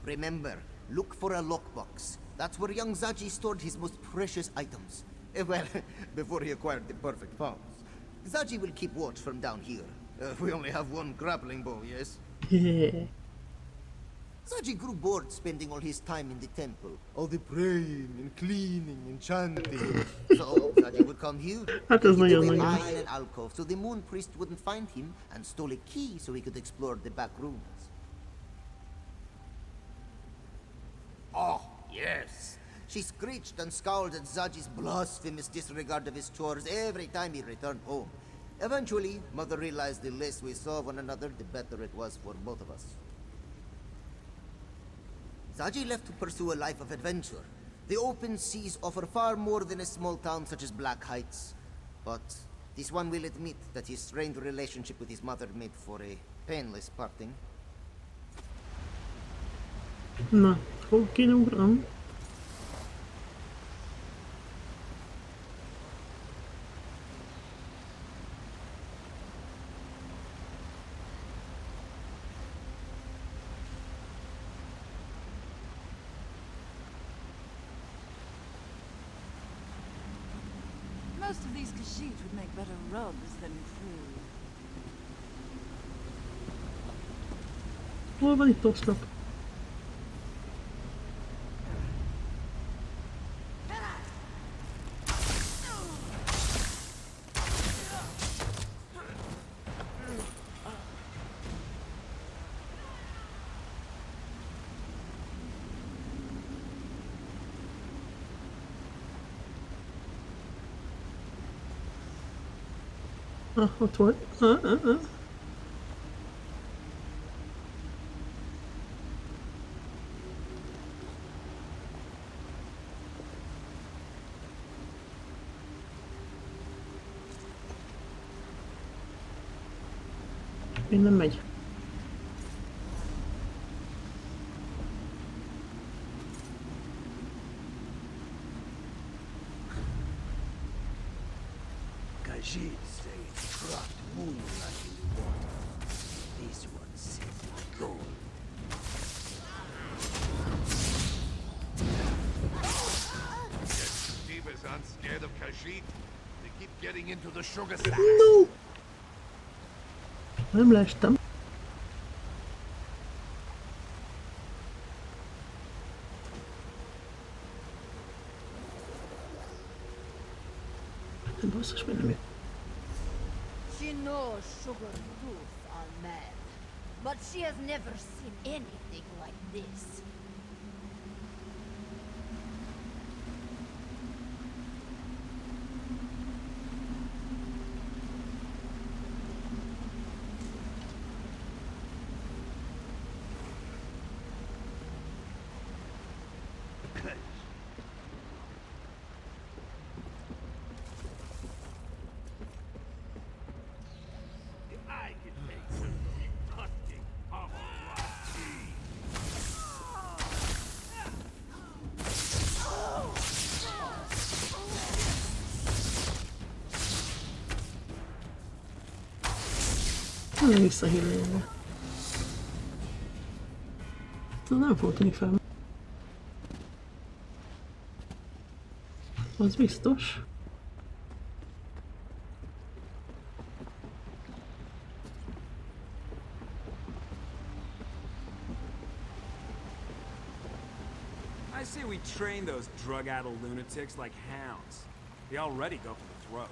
Remember, look for a lockbox. That's where young Zaji stored his most precious items. Well, before he acquired the perfect palms. Zaji will keep watch from down here. We only have one grappling bow, yes? Zaji grew bored spending all his time in the temple. All the praying and cleaning and chanting. So Zaji would come here. Hát ez nagyon Hide nagyon. in an alcove so the moon priest wouldn't find him, and stole a key so he could explore the back rooms. Oh, yes. She screeched and scowled at Zaji's blasphemous disregard of his chores every time he returned home. Eventually, Mother realized the less we saw one another, the better it was for both of us. Zaji left to pursue a life of adventure. The open seas offer far more than a small town such as Black Heights. But this one will admit that his strained relationship with his mother made for a painless parting. Na, hol kéne ugranom? Most of these Khajiit would make better rugs than food. Hol van itt oszlop? Ott volt. Még nem megy. Khajiit say dropped moonlight in the water. This one says gold. Divas aren't scared of Khajiit. They keep getting into the sugar sacks. No! Nem leestem. Basszus, még nem jött. She knows sugar tooth are mad, but she has never seen anything like this. I can make some disgusting Visszahívni. Nem fog tűnik fel. Az biztos. I say we train those drug-addled lunatics like hounds. They already go for the throat.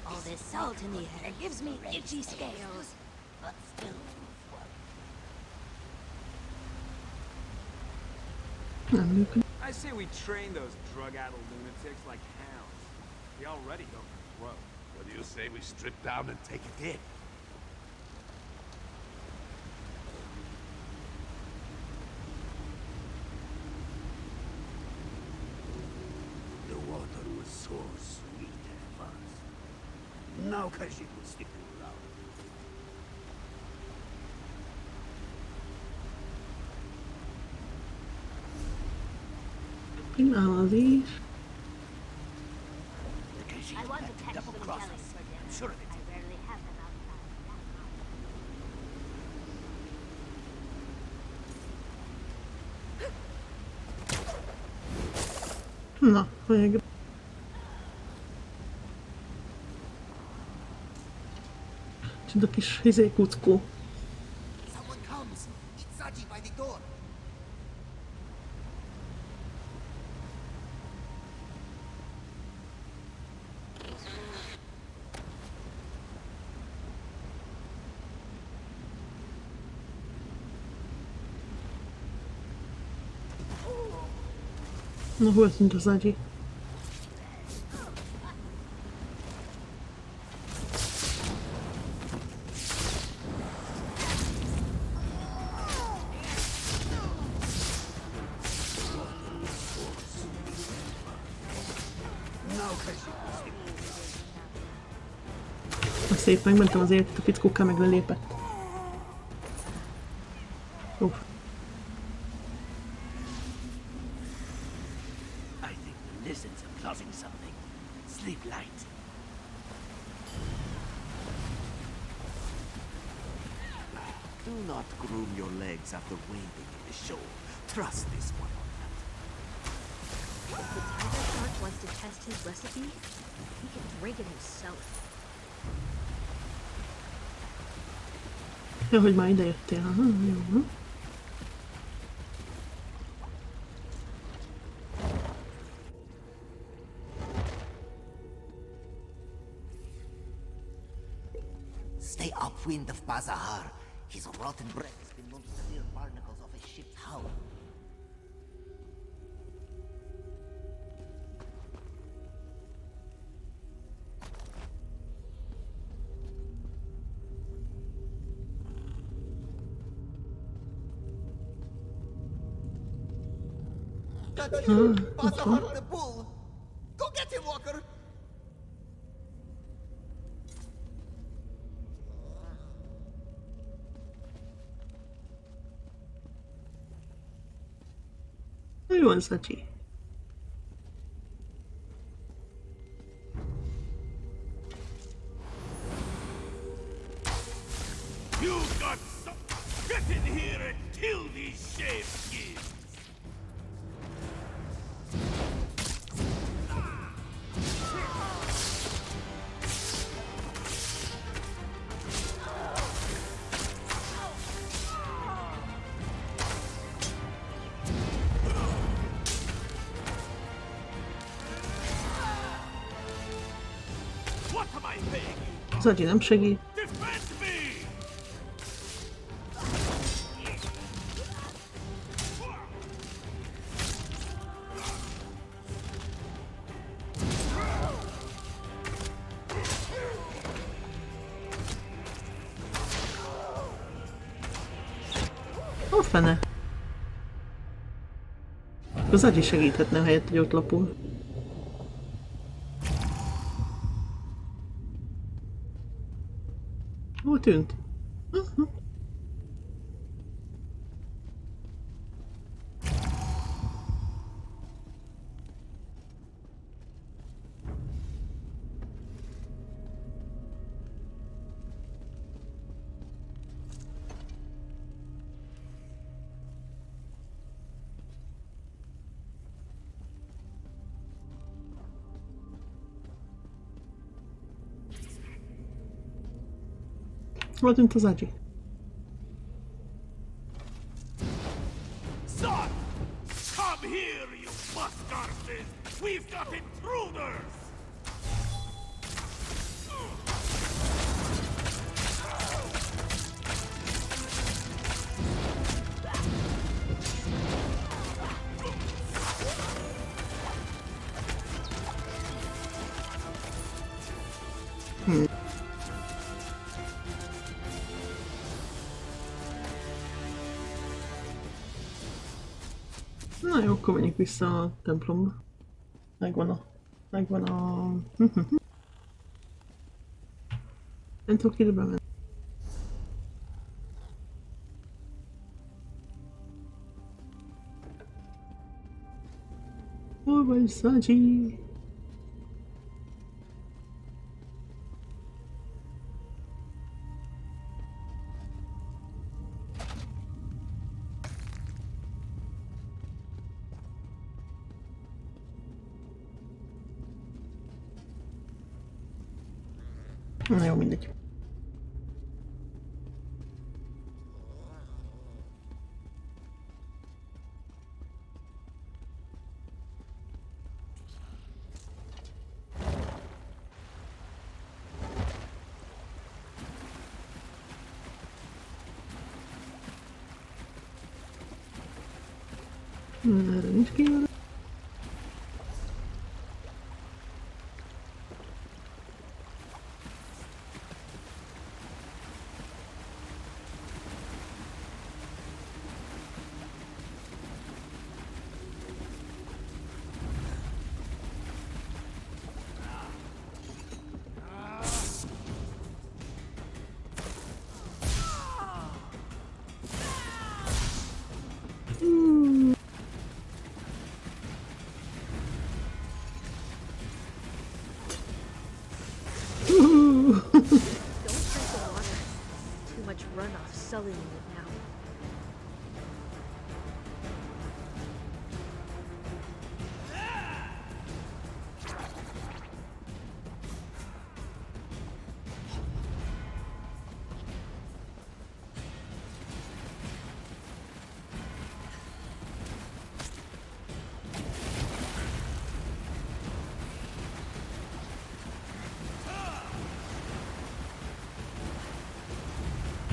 All this salt in the air gives me itchy scales. But still, I say we train those drug-addled lunatics like hounds. They already go for the throat. What do you say we strip down and take it in? The water was so sweet at first. Now Khajiit will stick around. Pillanat is. The Khajiit I want plan to to catch double some cross jelly us. for dinner. I'm sure of it. I rarely have them outside. Na, végre. Csoda kis kuckó. Someone comes. It's Saji by the door. Na, hol tűnt az Agyi? Szép, megmentem az életet, a fickókkal meg lelépett. Uff. I think the lizards are plotting something. Sleep light. Do not groom your legs after wading in the shoal. Trust this one on that. If the tiger shark wants to test his recipe, he can drink it himself. Ja, hogy már ide jöttél. Aha, jó. Stay upwind of Bazahar. His rotten breath has been known to sear barnacles off a ship's hull. That's you, Bazahar the Bull! Go get him, Walker! Mi van, Szacsi? You got some. Get in here and kill these shaveskins! What am I paying you? Szacsi nem segít. Defend me! A fene. Az Szacsi segíthetne, helyett, hogy ott lapul. Hol tűnt? Hol tűnt az Szacsi? Son! Come here, you mustarses! We've got intruders! Na jó, akkor menjünk vissza a templomba. Megvan a... Nem tudok ide bemenni. Hol vagy, Szacsi? Na jó, mindegy. Erre nincs kiállás.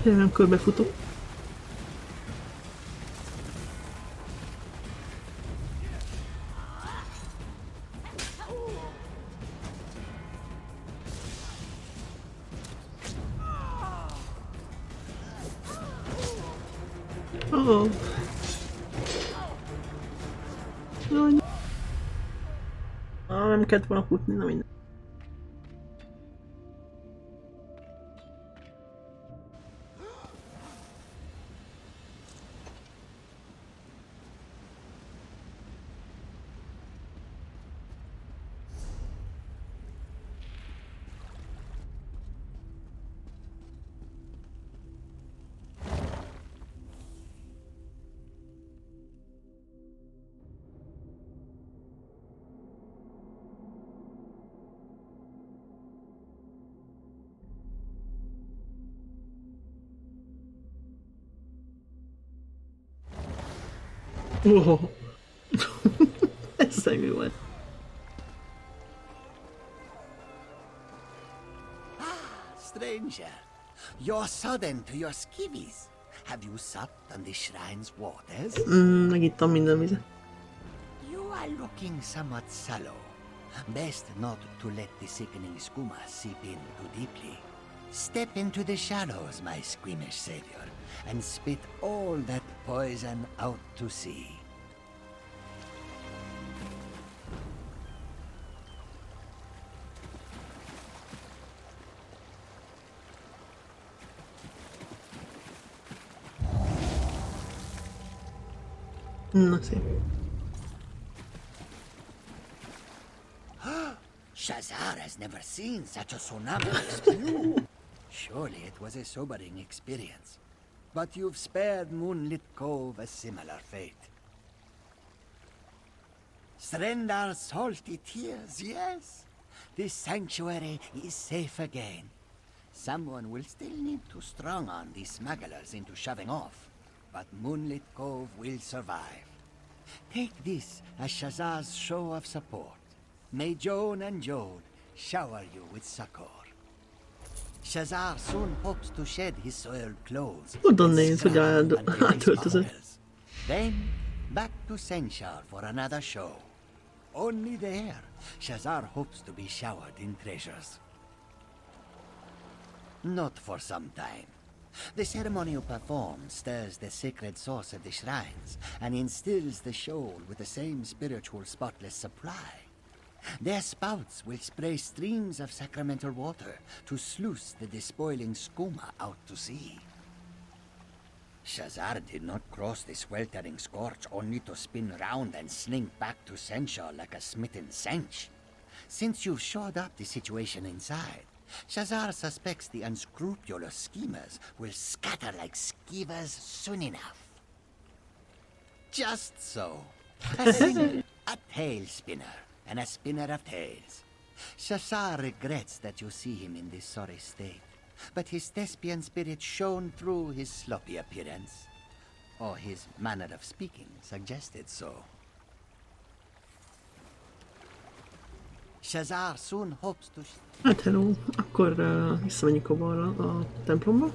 Remélem körbefutok. Oh. Jaj. Nem kellett volna futni, na minden. Oh. Ez szegű volt. Stranger, you're sudden to your skivvies. Have you supped on the shrine's waters? Megittam minden vizet. You are looking somewhat sallow. Best not to let the sickening skooma seep in too deeply. Step into the shallows, my squeamish savior, and spit all that poison out to sea. Na szép. Shazar has never seen such a tsunami spew. Surely it was a sobering experience. But you've spared Moonlit Cove a similar fate. Srendar's salty tears, yes. This sanctuary is safe again. Someone will still need to strong on these smugglers into shoving off, but Moonlit Cove will survive. Take this as Shazar's show of support. May Joan and Jode shower you with succor. Shazar soon hopes to shed his soiled clothes. Oda néz, hogy átöltözött. Then back to Senshar for another show. Only there, Shazar hopes to be showered in treasures. Not for some time. The ceremony you perform stirs the sacred source of the shrines and instills the shoal with the same spiritual spotless supply. Their spouts will spray streams of sacramental water to sluice the despoiling skooma out to sea. Shazar did not cross the sweltering scorch only to spin round and slink back to Senshar like a smitten sench. Since you've shored up the situation inside, Shazar suspects the unscrupulous schemers will scatter like skeevers soon enough. Just so. A singer, a tail spinner, and a spinner of tales. Shazar regrets that you see him in this sorry state, but his thespian spirit shone through his sloppy appearance. Or his manner of speaking suggested so. Shazar soon hopes to... Hát hello, akkor visszamegyünk a balra a templomba.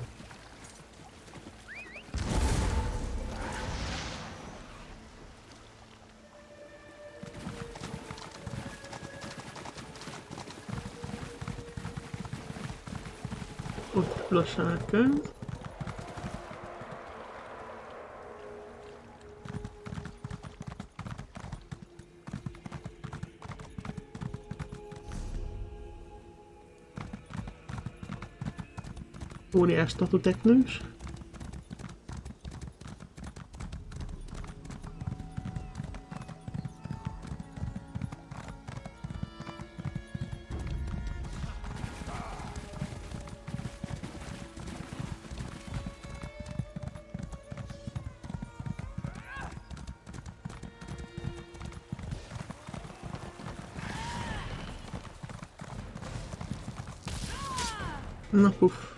Ott lassan átkönyv. Óriás tatuteknős. Na puff.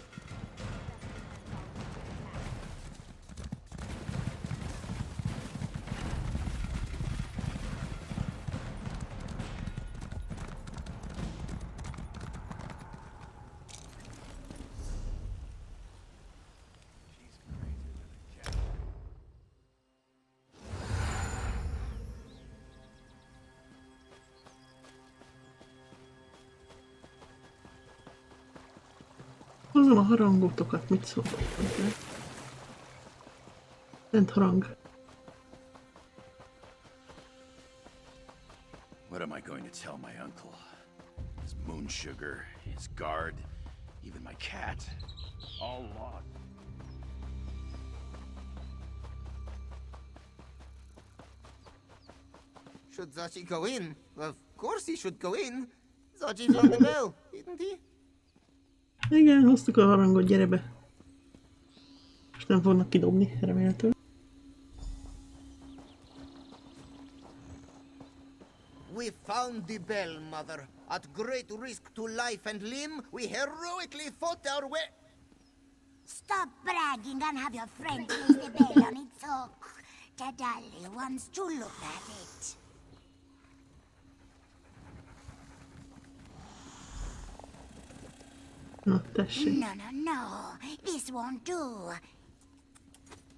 Hallom a harangotokat, mit szóltok hozzá? Szent harang. What am I going to tell my uncle? His moon sugar, his guard, even my cat, all lost. Should Zachi go in? Of course he should go in. Zachi rang the bell, didn't he? Igen, hoztuk a harangot, gyere be. Most nem fognak kidobni, remélhetőleg. We found the bell, Mother. At great risk to life and limb, we heroically fought our way. Stop bragging and have your friend place the bell on its hook. Tadali wants to look at it. Na, tessék. No. This won't do.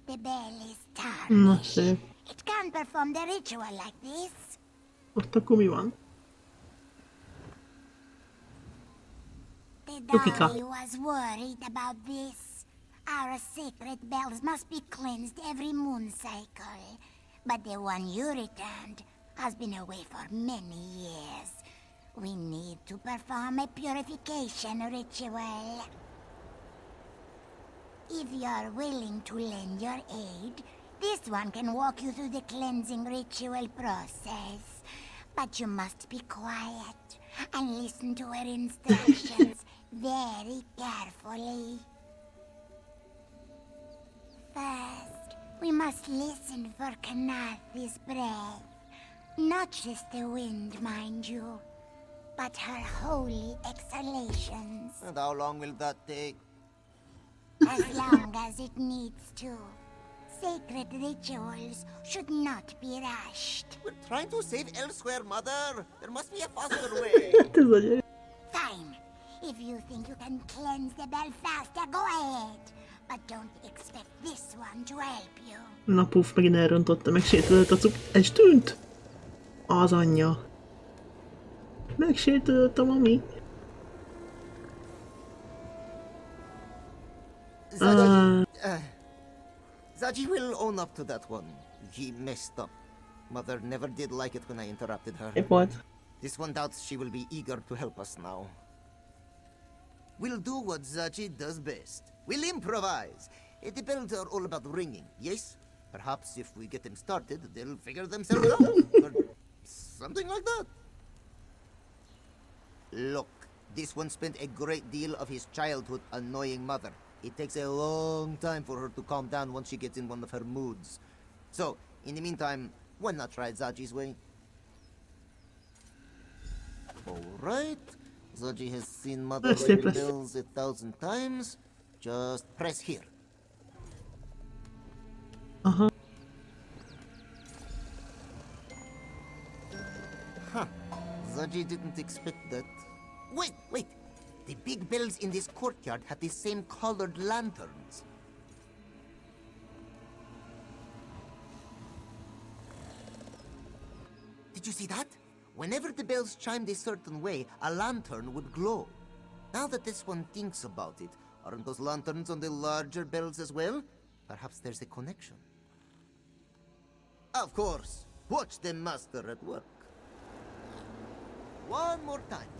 The bell is Na, tarnished. szép. It can't perform the ritual like this. Ott akkor mi van? The Tukika. Dolly was worried about this. Our sacred bells must be cleansed every moon cycle. But the one you returned has been away for many years. We need to perform a purification ritual. If you're willing to lend your aid, this one can walk you through the cleansing ritual process. But you must be quiet and listen to her instructions very carefully. First, we must listen for Kanathi's breath. Not just the wind, mind you, but her holy exhalations. And how long will that take? As long as it needs to. Sacred rituals should not be rushed. We're trying to save elsewhere, Mother. There must be a faster way. Fine. If you think you can cleanse the bell faster, go ahead. But don't expect this one to help you. Na puff, megint elrontotta, megsértődött a ez tűnt! Az anyja. Megsértődött a mami. Zaji will own up to that one. He messed up. Mother never did like it when I interrupted her. Épp volt. This one doubts she will be eager to help us now. We'll do what Zaji does best. We'll improvise. The bells are all about ringing, yes? Perhaps if we get them started, they'll figure themselves out. Or something like that. Look, this one spent a great deal of his childhood annoying Mother. It takes a long time for her to calm down once she gets in one of her moods. So, in the meantime, why not try Zaji's way? Alright. Zaji has seen Mother ring bells 1,000 times. Just press here. Aha. Huh. Zaji didn't expect that. Wait! The big bells in this courtyard have the same colored lanterns. Did you see that? Whenever the bells chimed a certain way, a lantern would glow. Now that this one thinks about it, aren't those lanterns on the larger bells as well? Perhaps there's a connection. Of course. Watch the master at work. One more time.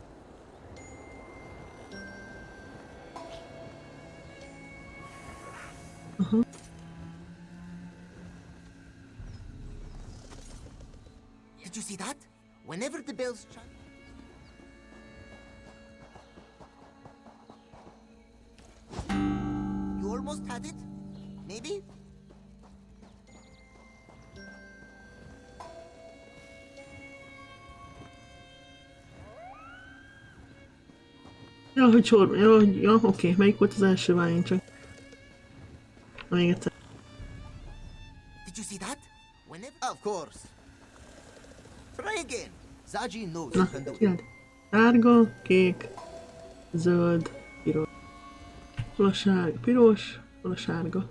Did you see that? Whenever the bells chime... You almost had it? Maybe? Ja, hogy sor... Ja, oké. Melyik volt az első, várjunk csak. Na, még egyszer. Did you see that? Whenever... Of course. Try again. Zaji knows Na, you can do it. kirád. Sárga, kék, zöld, piros. Hol a sárga? Piros, hol a sárga?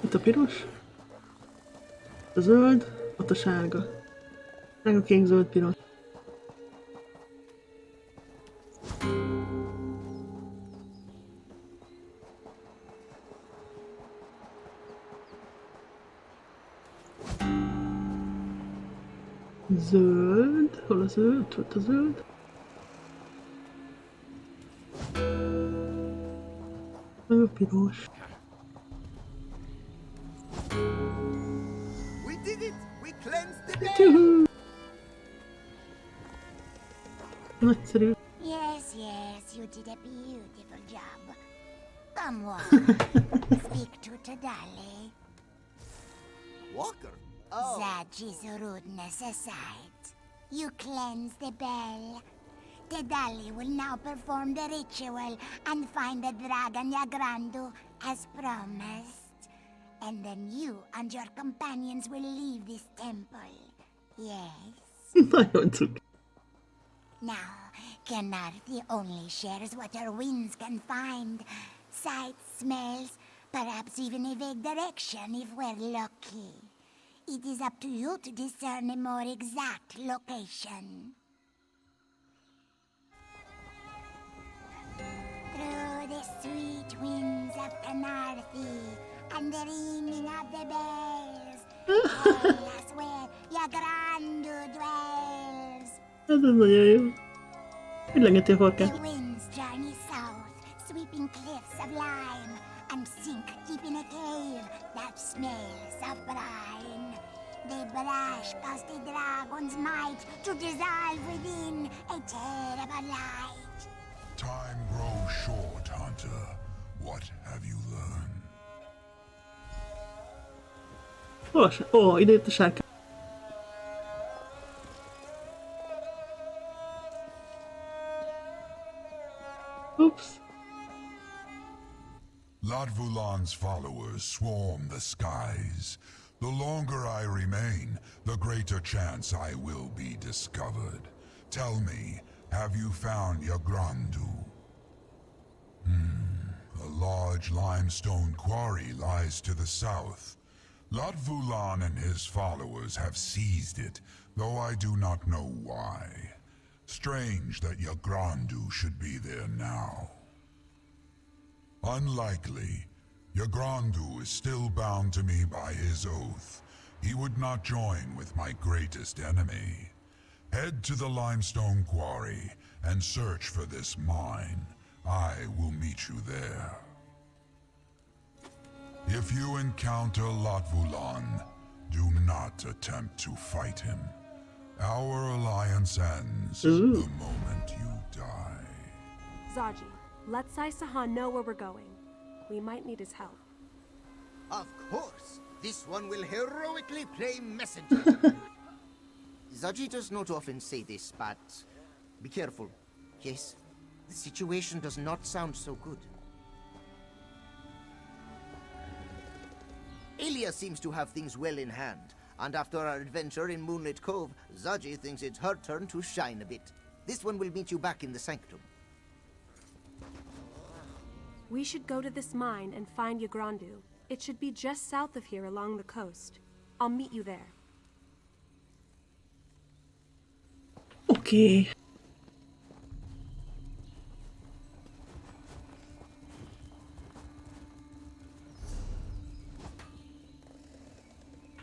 Itt a piros. A zöld, ott a sárga. Sárga, kék, zöld, piros. Zöld. Hol a zöld? Ott a zöld. Meg a piros. We did it! We cleansed the bell! Juhu! Nagyszerű. Yes, yes, you did a beautiful job. Come on, speak to Tadali. Walker? Oh. Zaji's rudeness aside, you cleanse the bell. Tadali will now perform the ritual and find the dragon Yagrandu as promised. And then you and your companions will leave this temple. Yes? Nagyon cuki. Now, Kenarthi only shares what her winds can find. Sights, smells, perhaps even a vague direction if we're lucky. It is up to you to discern a more exact location. Through the sweet winds of Kenarthi and the ringing of the bells, tell us where Yagrandu dwells. Ez nagyon jó. Illengeti a The farkát. winds journey south, sweeping cliffs of lime, and sink deep in a cave that smells of brine. The brush caused the dragon's might to dissolve within a terrible light. Time grows short, Hunter. What have you learned? Ó, ide jött a sárkány. Oops. Latvulan's followers swarm the skies. The longer I remain, the greater chance I will be discovered. Tell me, have you found Yagrandu? A large limestone quarry lies to the south. Latvulan and his followers have seized it, though I do not know why. Strange that Yagrandu should be there now. Unlikely. Yagrandu is still bound to me by his oath. He would not join with my greatest enemy. Head to the limestone quarry and search for this mine. I will meet you there. If you encounter Latvulan, do not attempt to fight him. Our alliance ends the moment you die. Zaji, let Sai Sahan know where we're going. We might need his help. Of course! This one will heroically play messenger. Zaji does not often say this, but be careful. Yes, the situation does not sound so good. Elia seems to have things well in hand, and after our adventure in Moonlit Cove, Zaji thinks it's her turn to shine a bit. This one will meet you back in the sanctum. We should go to this mine and find Yagrandu. It should be just south of here along the coast. I'll meet you there. Oké.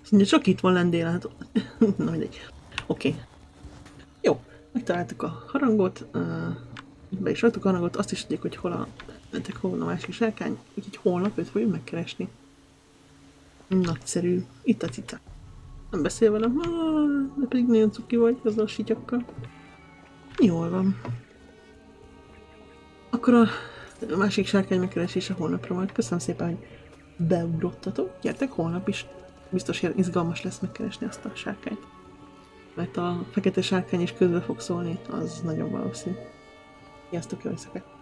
Szóval csak itt van lendél, na mindegy. Oké. Jó, megtaláltuk a harangot, be is raktuk a harangot, azt is tudjuk, hogy hol a másik sárkány, úgyhogy holnap őt fogjuk megkeresni. Nagyszerű. Itt a cica. Nem beszél velem, de pedig nagyon cuki vagy azzal a sityakkal. Jól van. Akkor a másik sárkány megkeresése holnapra majd. Köszönöm szépen, hogy beugrottatok. Gyertek holnap is. Biztos izgalmas lesz megkeresni azt a sárkányt. Mert a fekete sárkány is közbe fog szólni, az nagyon valószínű. Sziasztok, jó éjszakát!